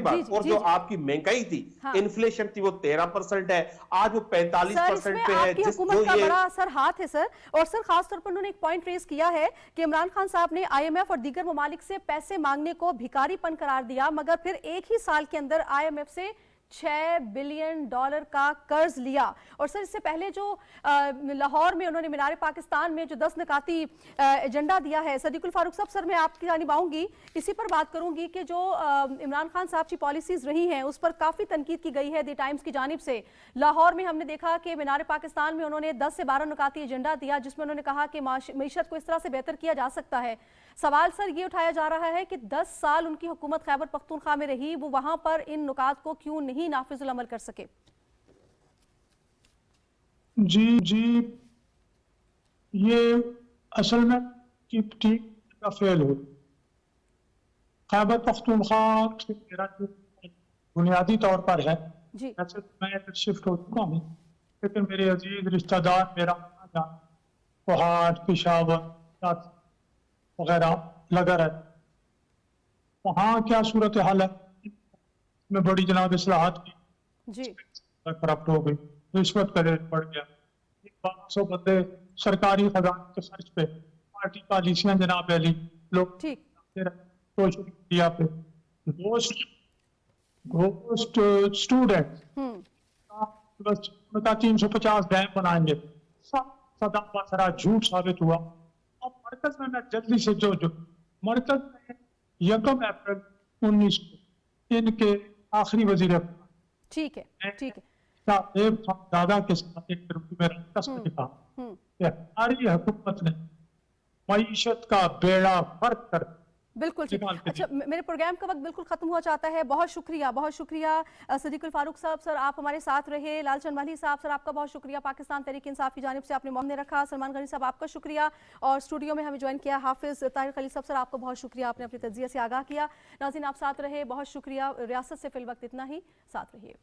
बात और जो आपकी महंगाई थी, इन्फ्लेशन थी, वो 13% है, आज वो 45% पे है। हुकूमत का बड़ा सर हाथ है सर, और सर खासतौर पर उन्होंने एक पॉइंट रेज किया है कि इमरान खान साहब ने IMF और दीगर ममालिक से पैसे मांगने को भिखारीपन करार दिया, मगर फिर एक ही साल के अंदर IMF से $6 बिलियन का कर्ज लिया। और सर इससे पहले जो लाहौर में उन्होंने मीनार पाकिस्तान में जो 10 निकाती एजेंडा दिया है, सदीकुल फारूक साहब सर मैं आपकी जानिब आऊंगी, इसी पर बात करूंगी कि जो इमरान खान साहब की पॉलिसीज रही हैं उस पर काफ़ी तनकीद की गई है द टाइम्स की जानिब से। लाहौर में हमने देखा कि मीनार पाकिस्तान में उन्होंने 10 से 12 निकाती एजेंडा दिया जिसमें उन्होंने कहा कि मईशत को इस तरह से बेहतर किया जा सकता है। सवाल सर ये उठाया जा रहा है कि 10 साल उनकी हुकूमत खैबर पख्तूनख्वा में रही, वो वहां पर इन नुकात को क्यों नहीं नाफिजुल अमल कर सके? जी ये असल में टीम का फेल हो। खैबर पख्तूनख्वा मेरा जो बुनियादी तौर पर है, वैसे मैं शिफ्ट हो चुका हूँ, लेकिन मेरे अजीज रिश्तेदार मेरा फहाद, पेशावर वगैरह लगा रहा है। वहाँ क्या सूरत हाल है में बड़ी जनाब इस्लाहात की जी करप्ट हो गई, रिश्वत का रेट बढ़ गया, 500 बंदे सरकारी खजाने के खर्च पे पार्टी पॉलिसियां जनाब अली लोग ठीक सोशल मीडिया पे घोस्ट स्टूडेंट बस उनका 350 डैम बनाएंगे, सब सदा पसरा झूठ साबित हुआ। अब मरकज में मैं जल्दी से जो मरकज में 1 अप्रैल 19 को इनके आखिरी वजीर ठीक है ठीक है साहेब दादा के साथ एक इंटरव्यू में कसम कहा कि हमारी हुकूमत ने मईशत का बेड़ा फर्क कर बिल्कुल ठीक। अच्छा मेरे प्रोग्राम का वक्त बिल्कुल खत्म हो जाता है। बहुत शुक्रिया सदीकुल फारूक साहब सर, आप हमारे साथ रहे। लालचंद माली साहब सर, आपका बहुत शुक्रिया, पाकिस्तान तहरीक इंसाफ की जानिब से आपने मौन रखा। सलमान गनी साहब आपका शुक्रिया, और स्टूडियो में हमें ज्वाइन किया हाफिज ताहिर खलील साहब सर, आपका बहुत शुक्रिया, आपने अपनी तजिया से आगाह किया। नाज़रीन आप साथ रहे, बहुत शुक्रिया। रियासत से फिल वक्त इतना ही, साथ रहिए।